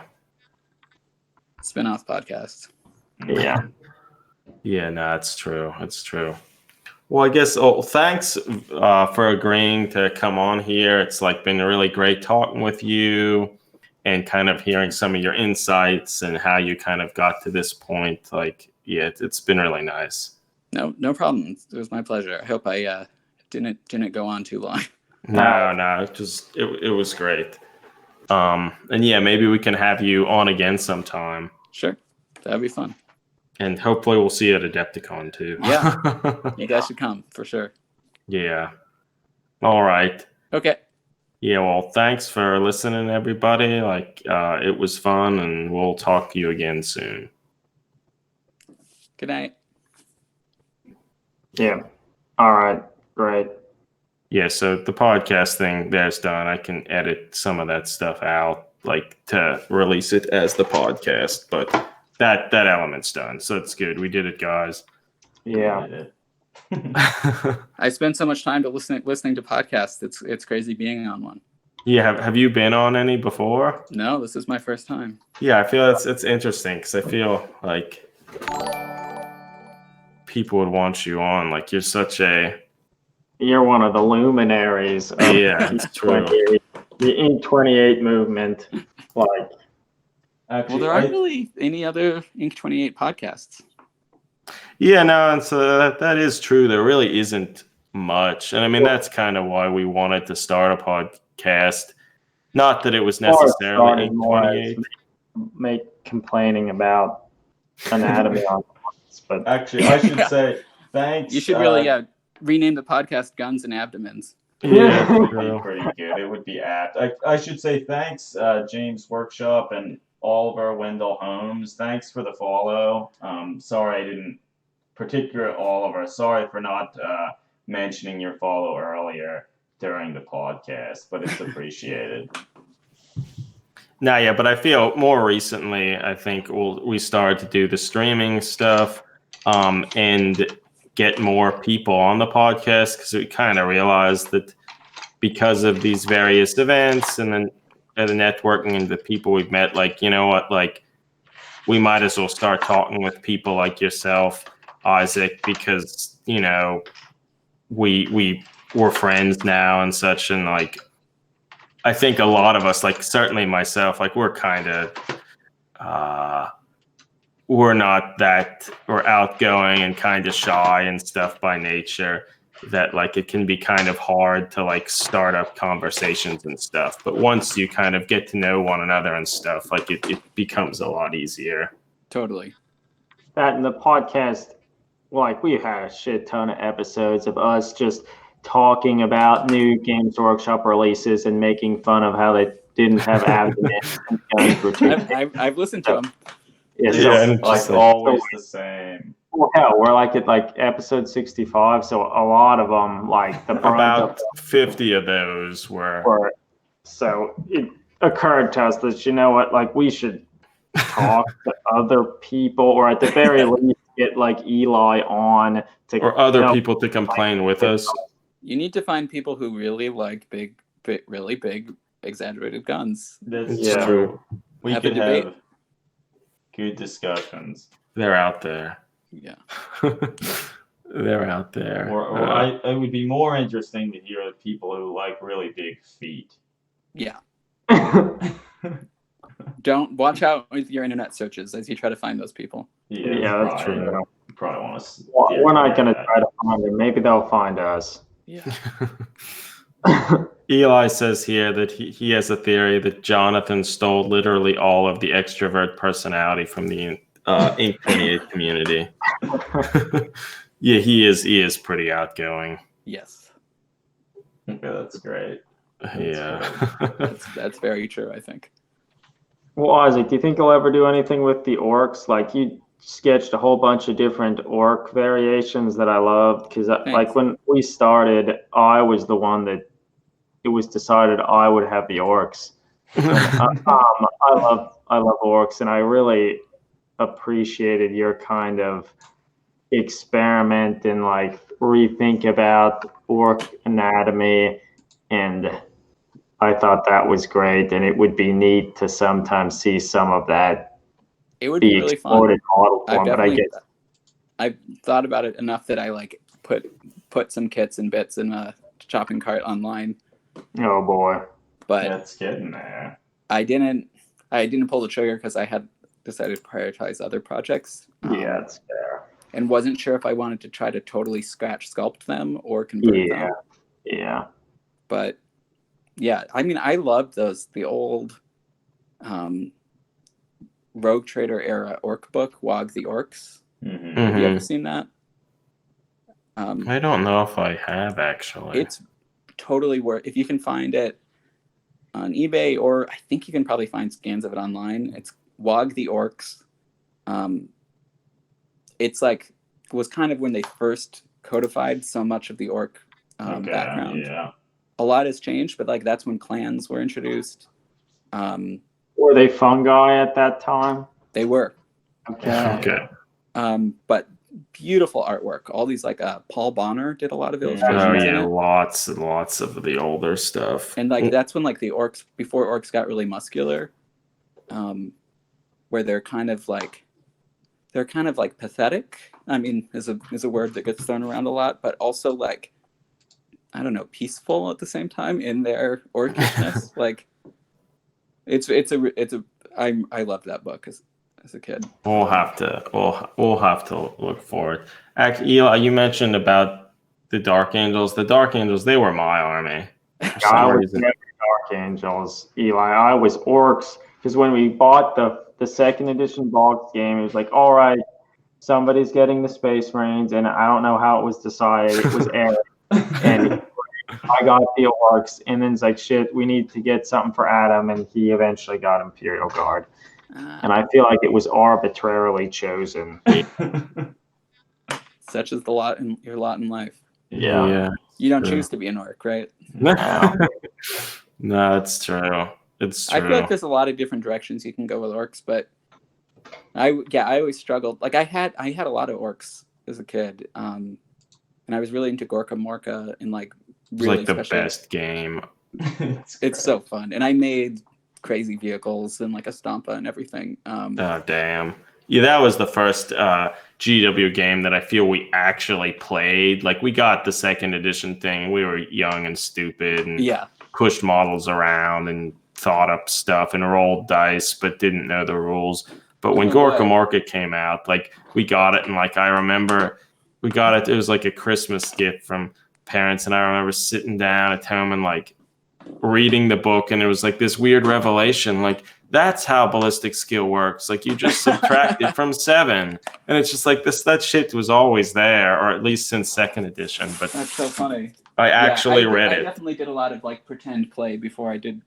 Spin-off podcast. Yeah. Yeah, no, it's true. It's true. Well, I guess, thanks for agreeing to come on here. It's like been really great talking with you and kind of hearing some of your insights and how you kind of got to this point. Like, yeah, it's been really nice. No problem. It was my pleasure. I hope I didn't go on too long. No, it was great. And yeah, maybe we can have you on again sometime. Sure, that'd be fun. And hopefully we'll see you at Adepticon too. Yeah, you guys should come for sure. Yeah. All right. Okay. Yeah, well, thanks for listening, everybody. Like, it was fun, and we'll talk to you again soon. Good night. Yeah. All right. Great. Yeah, so the podcast thing there's done. I can edit some of that stuff out, like to release it as the podcast, but that element's done. So it's good. We did it, guys. Yeah. I spend so much time listening to podcasts. It's crazy being on one. Yeah, have you been on any before? No, this is my first time. Yeah, I feel it's interesting because I feel like people would want you on. Like You're one of the luminaries of it's true. The Ink 28 movement. Like, actually, there aren't really any other Ink 28 podcasts. Yeah, no, and so that is true. There really isn't much. And I mean, that's kind of why we wanted to start a podcast. Not that it was necessarily Ink 28. Make complaining about anatomy on points, but actually, I should say thanks. You should really rename the podcast Guns and Abdomens. Yeah, it would be pretty good. It would be apt. I should say thanks, James Workshop and Oliver Wendell Holmes. Thanks for the follow. Sorry I didn't Oliver. Sorry for not mentioning your follow earlier during the podcast, but it's appreciated. No, yeah, but I feel more recently, I think we started to do the streaming stuff and get more people on the podcast because we kind of realized that because of these various events and then the networking and the people we've met, like, you know what, like we might as well start talking with people like yourself, Isaac, because, you know, we're friends now and such. And like, I think a lot of us, like certainly myself, like we're kind of, we're outgoing and kind of shy and stuff by nature, that like it can be kind of hard to like start up conversations and stuff. But once you kind of get to know one another and stuff, like it becomes a lot easier. Totally. That in the podcast, like we had a shit ton of episodes of us just talking about new Games Workshop releases and making fun of how they didn't have abdomen. I've listened to them. Yeah, like always the same. Well, hell, we're like at like episode 65, so a lot of them, like the about 50 of those were. So it occurred to us that, you know what, like we should talk to other people, or at the very least get like Eli on to, or other people to complain with us. You need to find people who really like really big, exaggerated guns. That's true. We could have good discussions. They're out there. Yeah. They're out there. Or it would be more interesting to hear people who like really big feet. Yeah. Don't watch out with your internet searches as you try to find those people. Yeah, that's true. You probably want to. We're not going to try to find them. Maybe they'll find us. Yeah. Eli says here that he has a theory that Jonathan stole literally all of the extrovert personality from the Ink 28 community. Yeah, he is pretty outgoing. Yes, Yeah, that's great. Yeah. that's very true. I think. Well, Isaac, do you think you'll ever do anything with the orcs? Like you sketched a whole bunch of different orc variations that I loved because, Thanks. like when we started, I was the one that it was decided I would have the orcs. I love orcs, and I really appreciated your kind of experiment and like rethink about orc anatomy, and I thought that was great, and it would be neat to sometimes see some of that It would be be really explored fun. in model form. But I guess I've thought about it enough that I like put some kits and bits in a shopping cart online, oh boy, but It's getting there. I didn't pull the trigger because I had decided to prioritize other projects. yeah, it's fair. And wasn't sure if I wanted to try to totally scratch sculpt them or convert them. Yeah. But yeah, I mean, I loved the old Rogue Trader era orc book, Wog the Orcs. Mm-hmm. Have you ever seen that? I don't know if I have actually. It's totally worth, if you can find it on eBay, or I think you can probably find scans of it online. It's Wog the Orcs. It's like, was kind of when they first codified so much of the orc background. Yeah. A lot has changed, but like that's when clans were introduced. Were they fungi at that time? They were. Okay. But beautiful artwork. All these like Paul Bonner did a lot of Oh illustrations in yeah, it. lots and lots of the older stuff. And like that's when like the orcs, before orcs got really muscular, where they're kind of like pathetic. I mean, is a word that gets thrown around a lot, but also like, I don't know, peaceful at the same time in their orcishness. Like I loved that book as a kid. We'll have to look for it. Actually, Eli, you mentioned about the Dark Angels. The Dark Angels, they were my army. For some I was reason. never Dark Angels, Eli. I was orcs because when we bought the second edition box game, it was like, all right, somebody's getting the Space Marines, and I don't know how it was decided. It was Eric, and I got the orcs, and then it's like, shit, we need to get something for Adam, and he eventually got Imperial Guard. And I feel like it was arbitrarily chosen. Such is your lot in life. Yeah. You don't choose to be an orc, right? No, it's true. It's true. I feel like there's a lot of different directions you can go with orcs, but I always struggled. Like I had a lot of orcs as a kid, and I was really into Gorka Morka and like really it's like the best game. It's so fun, and I made crazy vehicles and like a Stompa and everything. Oh damn! Yeah, that was the first GW game that I feel we actually played. Like we got the second edition thing. We were young and stupid and pushed models around and thought up stuff and rolled dice, but didn't know the rules. But when Gorka Morka came out, like we got it, and like I remember we got it. It was like a Christmas gift from parents, and I remember sitting down at home and like reading the book, and it was like this weird revelation. Like that's how ballistic skill works. Like you just subtract it from 7, and it's just like that shit was always there, or at least since second edition. But that's so funny. I actually read it. I definitely did a lot of like pretend play before I did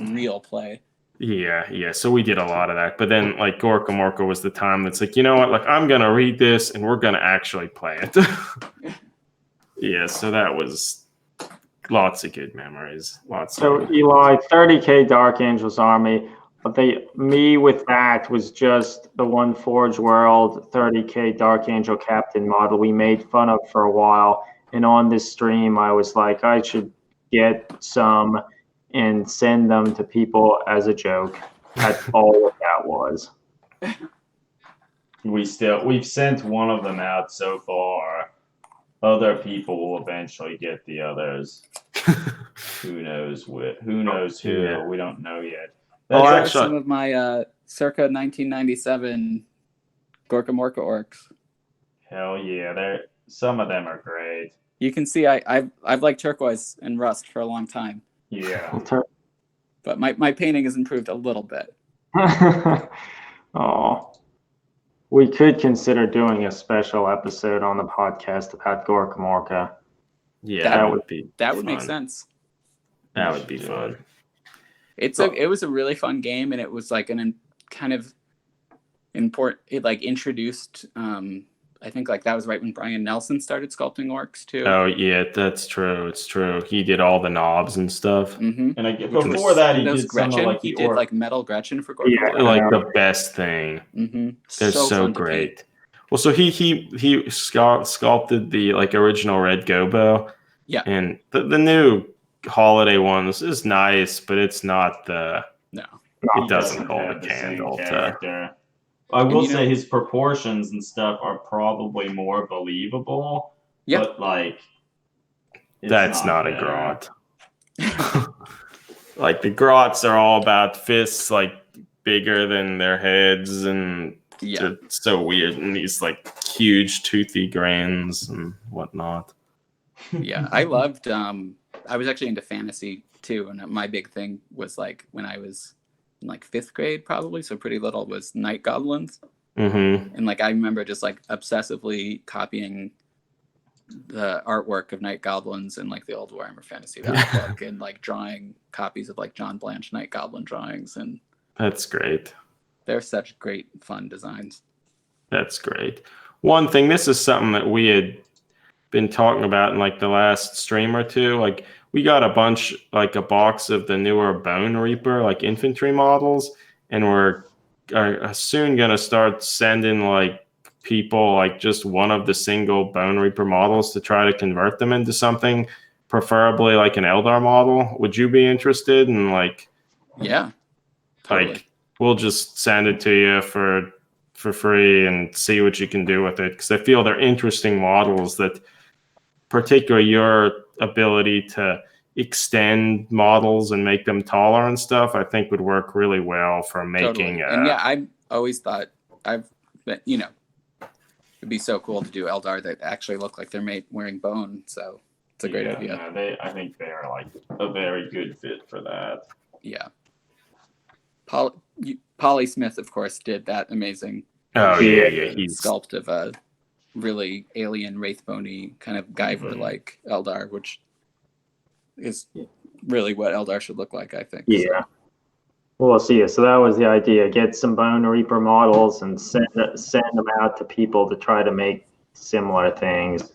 real play. Yeah. So we did a lot of that. But then like Gorka Morka was the time that's like, you know what? Like I'm gonna read this and we're gonna actually play it. Yeah, so that was lots of good memories. Eli, 30K Dark Angels army. But me with that was just the one Forge World 30K Dark Angel Captain model we made fun of for a while. And on this stream, I was like, I should get some and send them to people as a joke. That's all what that was. We've sent one of them out so far. Other people will eventually get the others. Who knows who? Yeah. We don't know yet. That's some of my circa 1997 Gorka Morka orcs. Hell yeah, some of them are great. You can see I've liked turquoise and rust for a long time. Yeah. But my painting has improved a little bit. Oh. We could consider doing a special episode on the podcast about Gorka Morka. Yeah, That would be That would make fun. sense. That would be fun. It was a really fun game, and it was like kind of important. It like introduced. I think like that was right when Brian Nelson started sculpting orcs too. Oh yeah, that's true. It's true. He did all the knobs and stuff. Mm-hmm. And before that, he did some Gretchen. of like He the did like metal Gretchen for Gorka. Yeah. Like the best thing. Mm-hmm. They're so great. Well, so he sculpted the like original Red Gobo. Yeah. And the new holiday ones is nice, but it's not the. No. It doesn't hold have a the candle same to. character. I will say his proportions and stuff are probably more believable. Yep. But like, That's not a grot. Like the grots are all about fists like bigger than their heads, and they're so weird, and these like huge toothy grands and whatnot. Yeah, I loved. I was actually into fantasy too, and my big thing was like when I was in like 5th grade, probably, so pretty little, was night goblins. Mm-hmm. And like I remember just like obsessively copying the artwork of night goblins in like the old Warhammer Fantasy book, and like drawing copies of like John Blanche night goblin drawings, and That's great. they're such great fun designs. That's great. One thing, this is something that we had been talking about in like the last stream or two. Like we got a box of the newer Bone Reaper like infantry models, and we're soon gonna start sending like people like just one of the single Bone Reaper models to try to convert them into something, preferably like an Eldar model. Would you be interested in like? Yeah, totally. Like we'll just send it to you for free and see what you can do with it, because I feel they're interesting models that, particularly your ability to extend models and make them taller and stuff, I think would work really well for making. And yeah, I always thought it'd be so cool to do Eldar that actually look like they're wearing bone. So it's a great idea. No, I think they are like a very good fit for that. Yeah. Polly Smith, of course, did that amazing. Oh yeah, he's sculpt of a really alien Wraithbony kind of Guyver-like Eldar, which is really what Eldar should look like, I think. Yeah. So. We'll see. So that was the idea: get some Bone Reaper models and send them out to people to try to make similar things.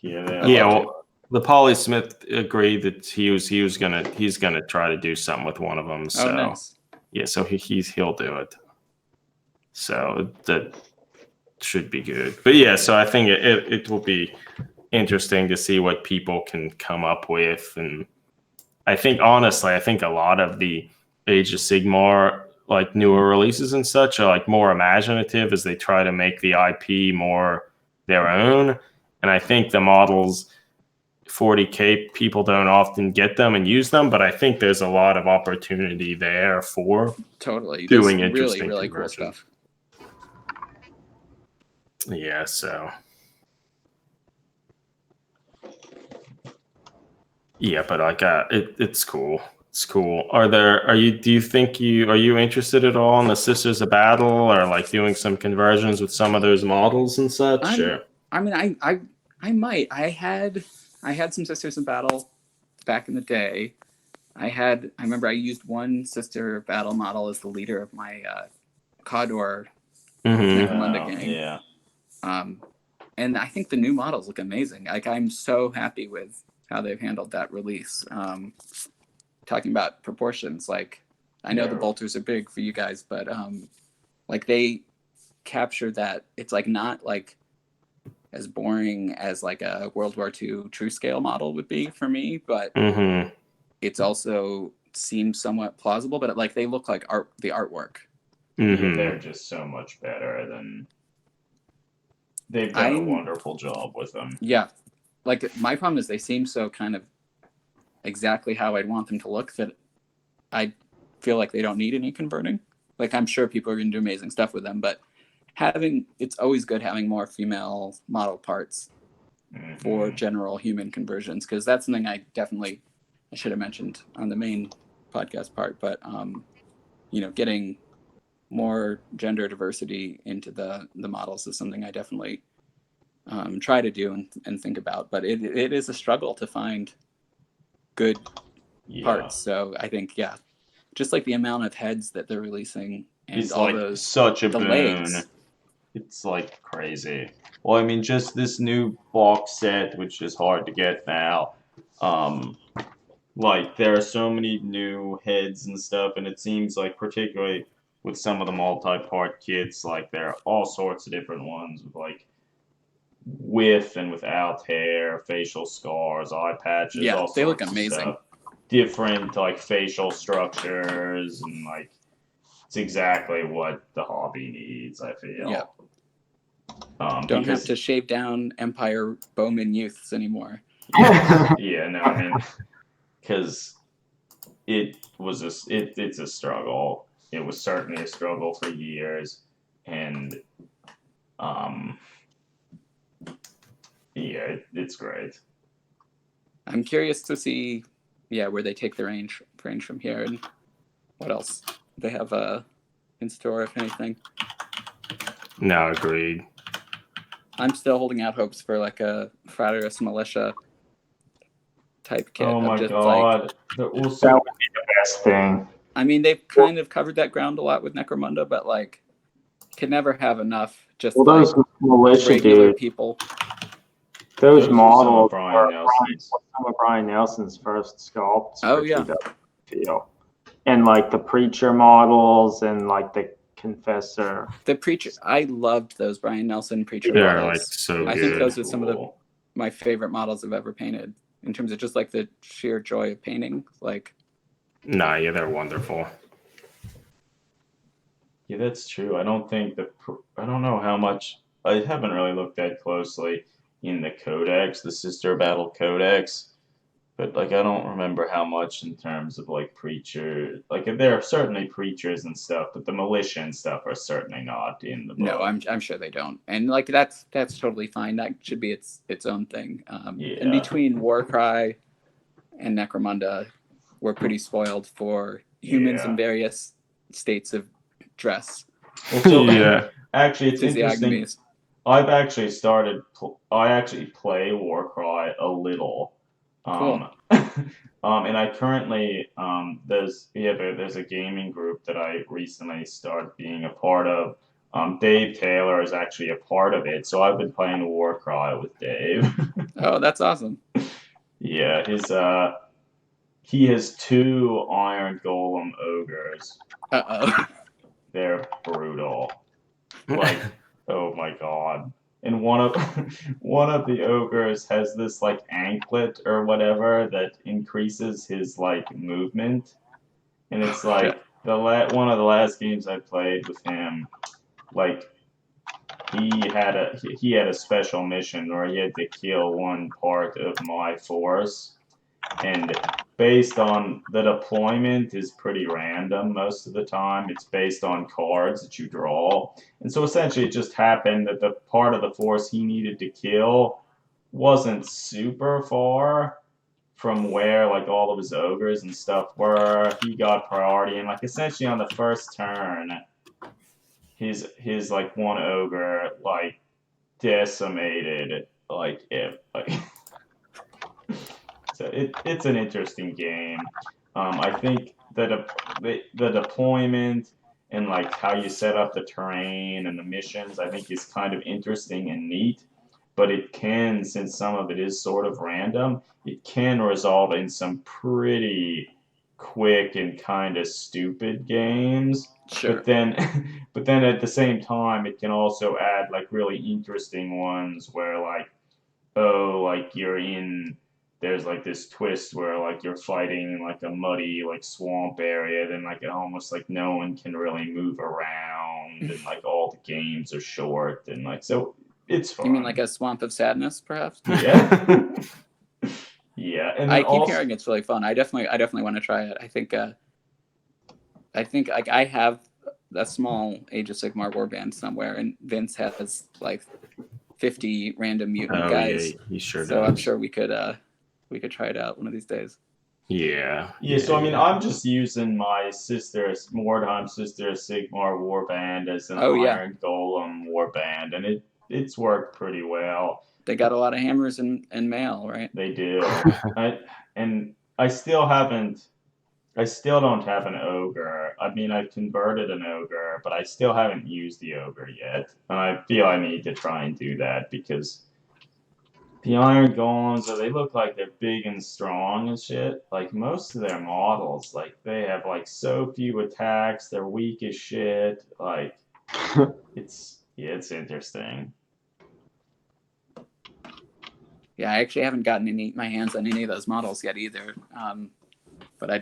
Well, the Polly Smith agreed that he's gonna try to do something with one of them. So nice. Yeah, so he'll do it. So that should be good. But yeah, so I think it will be interesting to see what people can come up with, and I think honestly, a lot of the Age of Sigmar like newer releases and such are like more imaginative as they try to make the IP more their own. And I think the models 40K people don't often get them and use them, but I think there's a lot of opportunity there for doing interesting really cool stuff. Yeah, so yeah, but like it's cool. It's cool. Are you interested at all in the Sisters of Battle, or like doing some conversions with some of those models and such? I mean, I might. I had some Sisters of Battle back in the day. I remember I used one Sister of Battle model as the leader of my Cawdor game. Yeah. And I think the new models look amazing. Like I'm so happy with how they've handled that release. Talking about proportions, like I know the bolters are big for you guys, but like they capture that. It's like not like as boring as like a World War II true scale model would be for me, but it's also seems somewhat plausible. But like they look like the artwork. Yeah, they're just so much better than. They've done a wonderful job with them. Yeah, like my problem is they seem so kind of exactly how I'd want them to look that I feel like they don't need any converting. Like I'm sure people are going to do amazing stuff with them, but it's always good having more female model parts for general human conversions, because that's something I should have mentioned on the main podcast part. But getting more gender diversity into the models is something I definitely try to do and think about. But it is a struggle to find good parts. So I think, just like the amount of heads that they're releasing and It's all like those such a the boon. legs. It's like crazy. Well, I mean, just this new box set, which is hard to get now. Like there are so many new heads and stuff, and it seems like particularly with some of the multi-part kits, like there are all sorts of different ones with like with and without hair, facial scars, eye patches, Yeah, all they look sorts of amazing. stuff. Different like facial structures and like it's exactly what the hobby needs, I feel. Yeah. Don't because, have to shave down Empire Bowman youths anymore. Yeah, no, I mean, because it's a struggle. It was certainly a struggle for years, and yeah, it's great. I'm curious to see, where they take the range from here and what else they have in store, if anything. No, agreed. I'm still holding out hopes for like a Fraterus Militia type kit. Oh of my just god, they're That also would be the best thing. I mean, they've kind of covered that ground a lot with Necromunda, but like, can never have enough. Just Well, those militia regular dudes, people. those Those are some of models Brian were Nelson's. some of Brian Nelson's first sculpts Oh, for yeah. 2000 and like the preacher models and like the confessor. The preacher, I loved those Brian Nelson preacher They're models. like so I good. think those are some of Cool. my favorite models I've ever painted in terms of just like the sheer joy of painting. Like, Nah, yeah, they're wonderful. Yeah, that's true. I don't know how much. I haven't really looked that closely in the Codex, the Sister Battle Codex, but like I don't remember how much in terms of like preacher. Like there are certainly preachers and stuff, but the militia and stuff are certainly not in the book. no, I'm sure they don't, and like that's totally fine. That should be its own thing. Yeah. And between Warcry and Necromunda, we're pretty spoiled for humans Yeah. in various states of dress. Well, so Yeah. actually, it's interesting. Physiognomies. I've actually started. I actually play Warcry a little. Cool. And I currently there's a gaming group that I recently started being a part of. Dave Taylor is actually a part of it, so I've been playing Warcry with Dave. Oh, that's awesome. Yeah, he has 2 Iron Golem ogres. Uh-oh. They're brutal. Like, oh my god. And one of the ogres has this like anklet or whatever that increases his like movement. And it's like one of the last games I played with him, like he had a special mission where he had to kill one part of my force, and based on the deployment is pretty random most of the time. It's based on cards that you draw. And so essentially it just happened that the part of the force he needed to kill wasn't super far from where like all of his ogres and stuff were. He got priority, and like essentially on the first turn his like one ogre like decimated like it like so it's an interesting game. I think that the deployment and like how you set up the terrain and the missions I think is kind of interesting and neat, but it can, since some of it is sort of random, it can result in some pretty quick and kind of stupid games. Sure. But then at the same time, it can also add like really interesting ones where like, oh, like there's like this twist where like you're fighting in like a muddy like swamp area, then like almost like no one can really move around, and like all the games are short, and like so it's fun. You mean like a Swamp of Sadness, perhaps? Yeah. Yeah, and I then keep also, hearing it's really fun. I definitely want to try it. I think like I have a small Age of Sigmar warband somewhere, and Vince has like 50 random mutant guys. Yeah, he sure so does. I'm sure we could try it out one of these days. Yeah. Yeah, so I mean, I'm just using my sister's Mordheim sister Sigmar warband as an Oh, yeah. Iron Golem warband, and it's worked pretty well. They got a lot of hammers and mail, right? They do. I still don't have an ogre. I mean, I've converted an ogre, but I still haven't used the ogre yet, and I feel I need to try and do that because the Iron Golems, they look like they're big and strong and shit. Like, most of their models, like, they have, like, so few attacks. They're weak as shit. Like, it's interesting. Yeah, I actually haven't gotten my hands on any of those models yet either. But I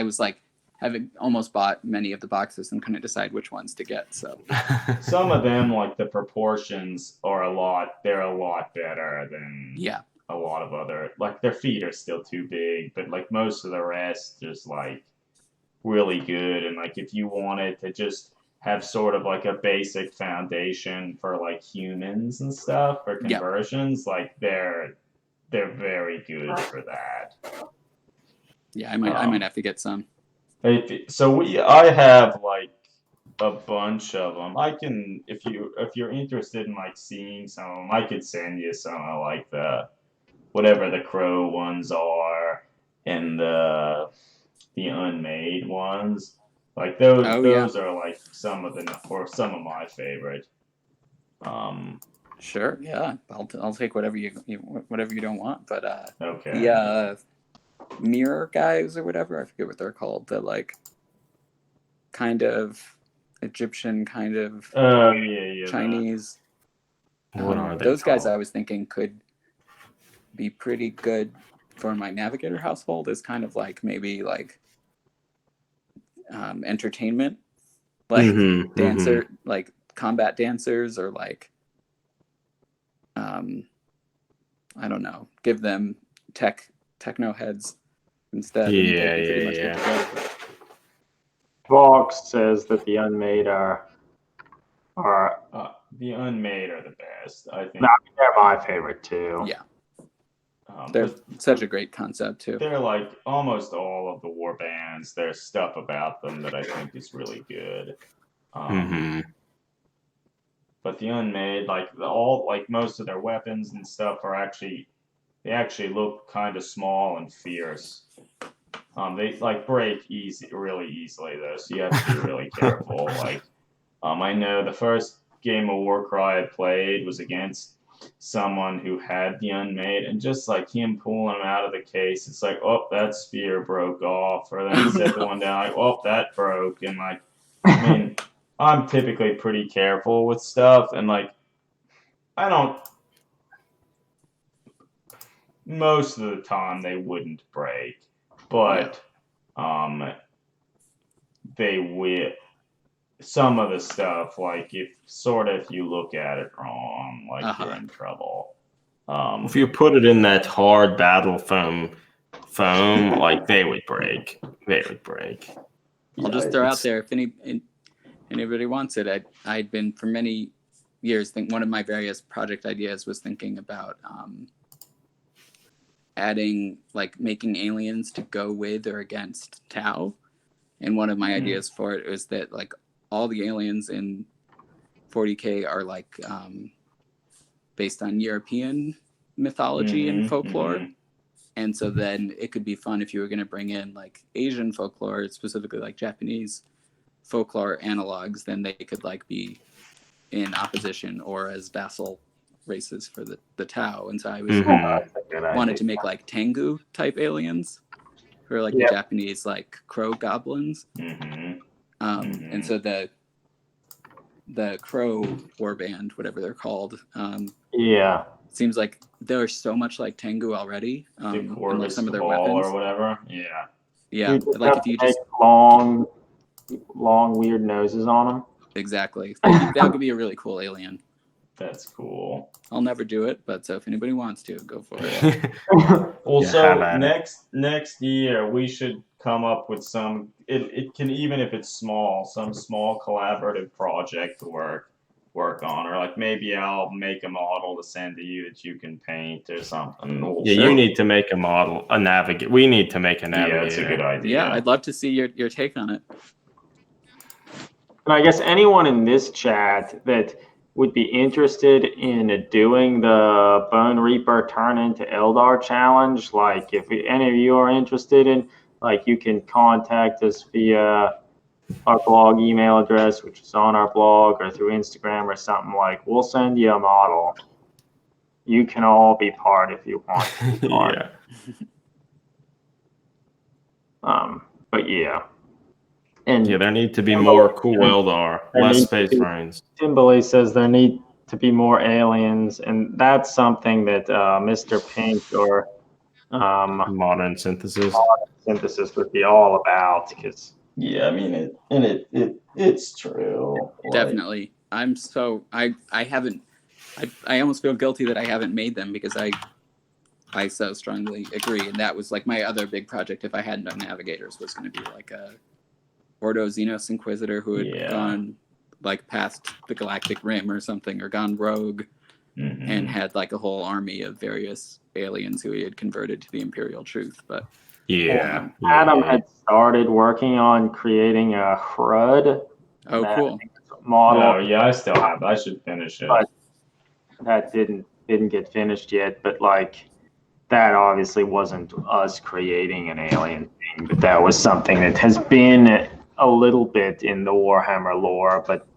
was like, having almost bought many of the boxes and couldn't decide which ones to get. So Some of them, like, the proportions are they're a lot better than a lot of other, like, their feet are still too big, but, like, most of the rest just, like, really good. And, like, if you wanted to just have sort of like a basic foundation for, like, humans and stuff for conversions, like, they're very good for that. Yeah, I might have to get some. I have, like, a bunch of them. I can, if you're interested in, like, seeing some of them, I could send you some of, like, whatever the crow ones are and the unmade ones. Like, those are, like, some of my favorite. Sure, yeah, I'll take whatever you don't want. But Okay. the mirror guys or whatever, I forget what they're called. The, like, kind of Egyptian, kind of Chinese. What are they Those guys called? I was thinking could be pretty good for my navigator household as kind of like maybe like entertainment, like like combat dancers, or like I don't know, give them techno heads instead. Yeah. Vox says that the unmade are the unmade are the best, I think. No, they're my favorite too. Yeah. They're such a great concept too. They're like almost all of the war bands. There's stuff about them that I think is really good. But the unmade, like most of their weapons and stuff they actually look kind of small and fierce. They like break really easily though, so you have to be really careful. Like, I know the first game of Warcry I played was against someone who had the unmade, and just like him pulling them out of the case, it's like, oh, that spear broke off, or then set the one down, like, oh, that broke, and like, I mean, I'm typically pretty careful with stuff, and like, most of the time they wouldn't break, but they will. Some of the stuff, like if you look at it wrong, like you're in trouble. If you put it in that hard battle foam, like they would break. I'll just throw out there, if anybody wants it, I'd been for many years, one of my various project ideas was thinking about adding, like, making aliens to go with or against Tau. And one of my ideas for it was that, like, all the aliens in 40K are like based on European mythology and folklore. And so then it could be fun if you were going to bring in like Asian folklore, specifically like Japanese folklore analogs, then they could like be in opposition or as vassal races for the Tau. And so I was wanted to make like Tengu type aliens, who are like the Japanese like crow goblins. And so the crow warband, whatever they're called, seems like they're so much like Tengu already. And like some of their weapons or whatever. Yeah. Like if you just long weird noses on them. Exactly. That could be a really cool alien. That's cool. I'll never do it, but so if anybody wants to, go for it. Also, next year we should come up with some. It can, even if it's small, some small collaborative project work work on, or like maybe I'll make a model to send to you that you can paint or something. We'll Yeah, you need to make a model, a navigator. We need to make a Yeah, navigator. that's a good idea. Yeah, I'd love to see your take on it. And I guess anyone in this chat that would be interested in doing the Bone Reaper turn into Eldar challenge, like if any of you are interested in, like you can contact us via our blog email address, which is on our blog, or through Instagram or something. Like, we'll send you a model. You can all be part if you want to be part. But yeah. And Yeah, there need to be more cool Eldar, less Space Marines. Timberley says there need to be more aliens, and that's something that Mr. Pink or Modern synthesis. Synthesis would be all about. Because Yeah, I mean it's true. Like, Definitely. I haven't. I almost feel guilty that I haven't made them because I so strongly agree, and that was like my other big project. If I hadn't done Navigators, was going to be like a Ordo Xenos Inquisitor who had gone like past the Galactic Rim or something, or gone rogue, and had like a whole army of various aliens who he had converted to the Imperial Truth. But Adam had started working on creating a HRUD. cool Model. Oh yeah, I still have. I should finish it. But that didn't get finished yet. But like, that obviously wasn't us creating an alien thing, but that was something that has been a little bit in the Warhammer lore, but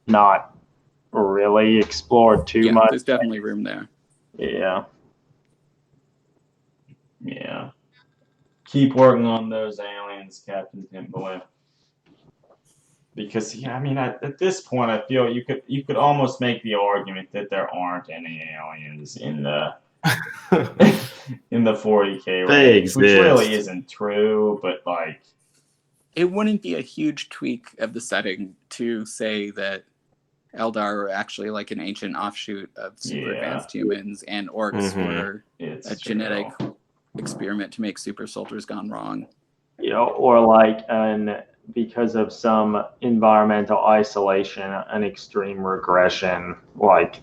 not really explored too much. There's definitely room there. Yeah. Yeah. Keep working on those aliens, Captain Timberlake. Because I mean, at this point, I feel you could almost make the argument that there aren't any aliens in the in the 40K range, which really isn't true. But like, it wouldn't be a huge tweak of the setting to say that Eldar are actually like an ancient offshoot of super advanced humans, and orcs were a genetic experiment to make super soldiers gone wrong. You know, or like because of some environmental isolation, an extreme regression, like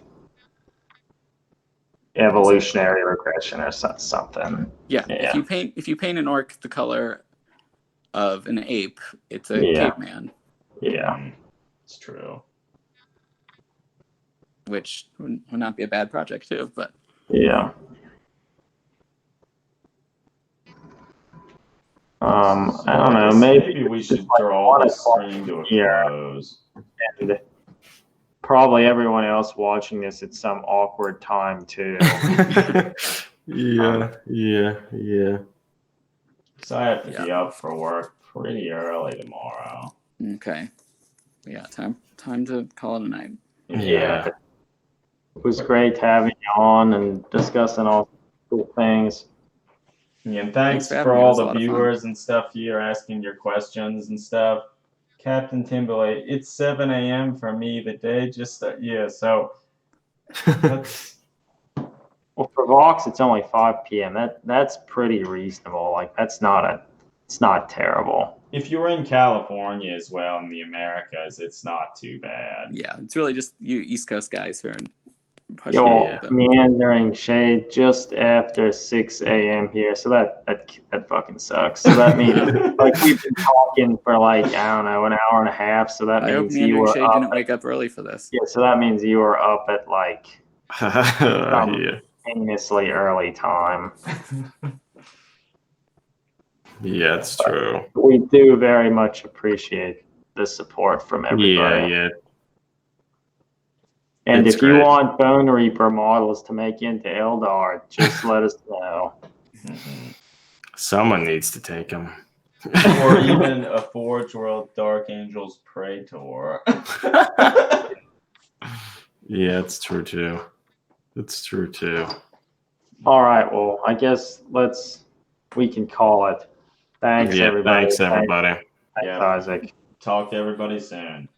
evolutionary regression or something. Yeah. If you paint an orc the color of an ape, it's a caveman. Yeah, it's true. Which would not be a bad project too, but yeah. I don't know. Maybe we should draw the stream to a close. And probably everyone else watching this at some awkward time too. Yeah. So I have to be up for work pretty early tomorrow. Okay. Yeah, time to call it a night. Yeah. It was great having you on and discussing all cool things. Yeah, and thanks for all the viewers and stuff here asking your questions and stuff. Captain Timberlake, it's 7 a.m. for me. The day just so that's... Well, for Vox, it's only 5 p.m. That's pretty reasonable. Like, it's not terrible. If you're in California as well in the Americas, it's not too bad. Yeah, it's really just you East Coast guys who are meandering shade just after 6 a.m. here, so that fucking sucks. So that means like we've been talking for like, I don't know, an hour and a half. So that means you were shade didn't wake up early for this. Yeah, so that means you were up at like heinously early time. Yeah, it's true. We do very much appreciate the support from everybody. Yeah. And if you want Bone Reaper models to make into Eldar, just let us know. Someone needs to take them. Or even a Forge World Dark Angels Praetor. Yeah, it's true too. All right, well, I guess we can call it. Thanks, everybody. Thanks, everybody. Thanks, Isaac. Talk to everybody soon.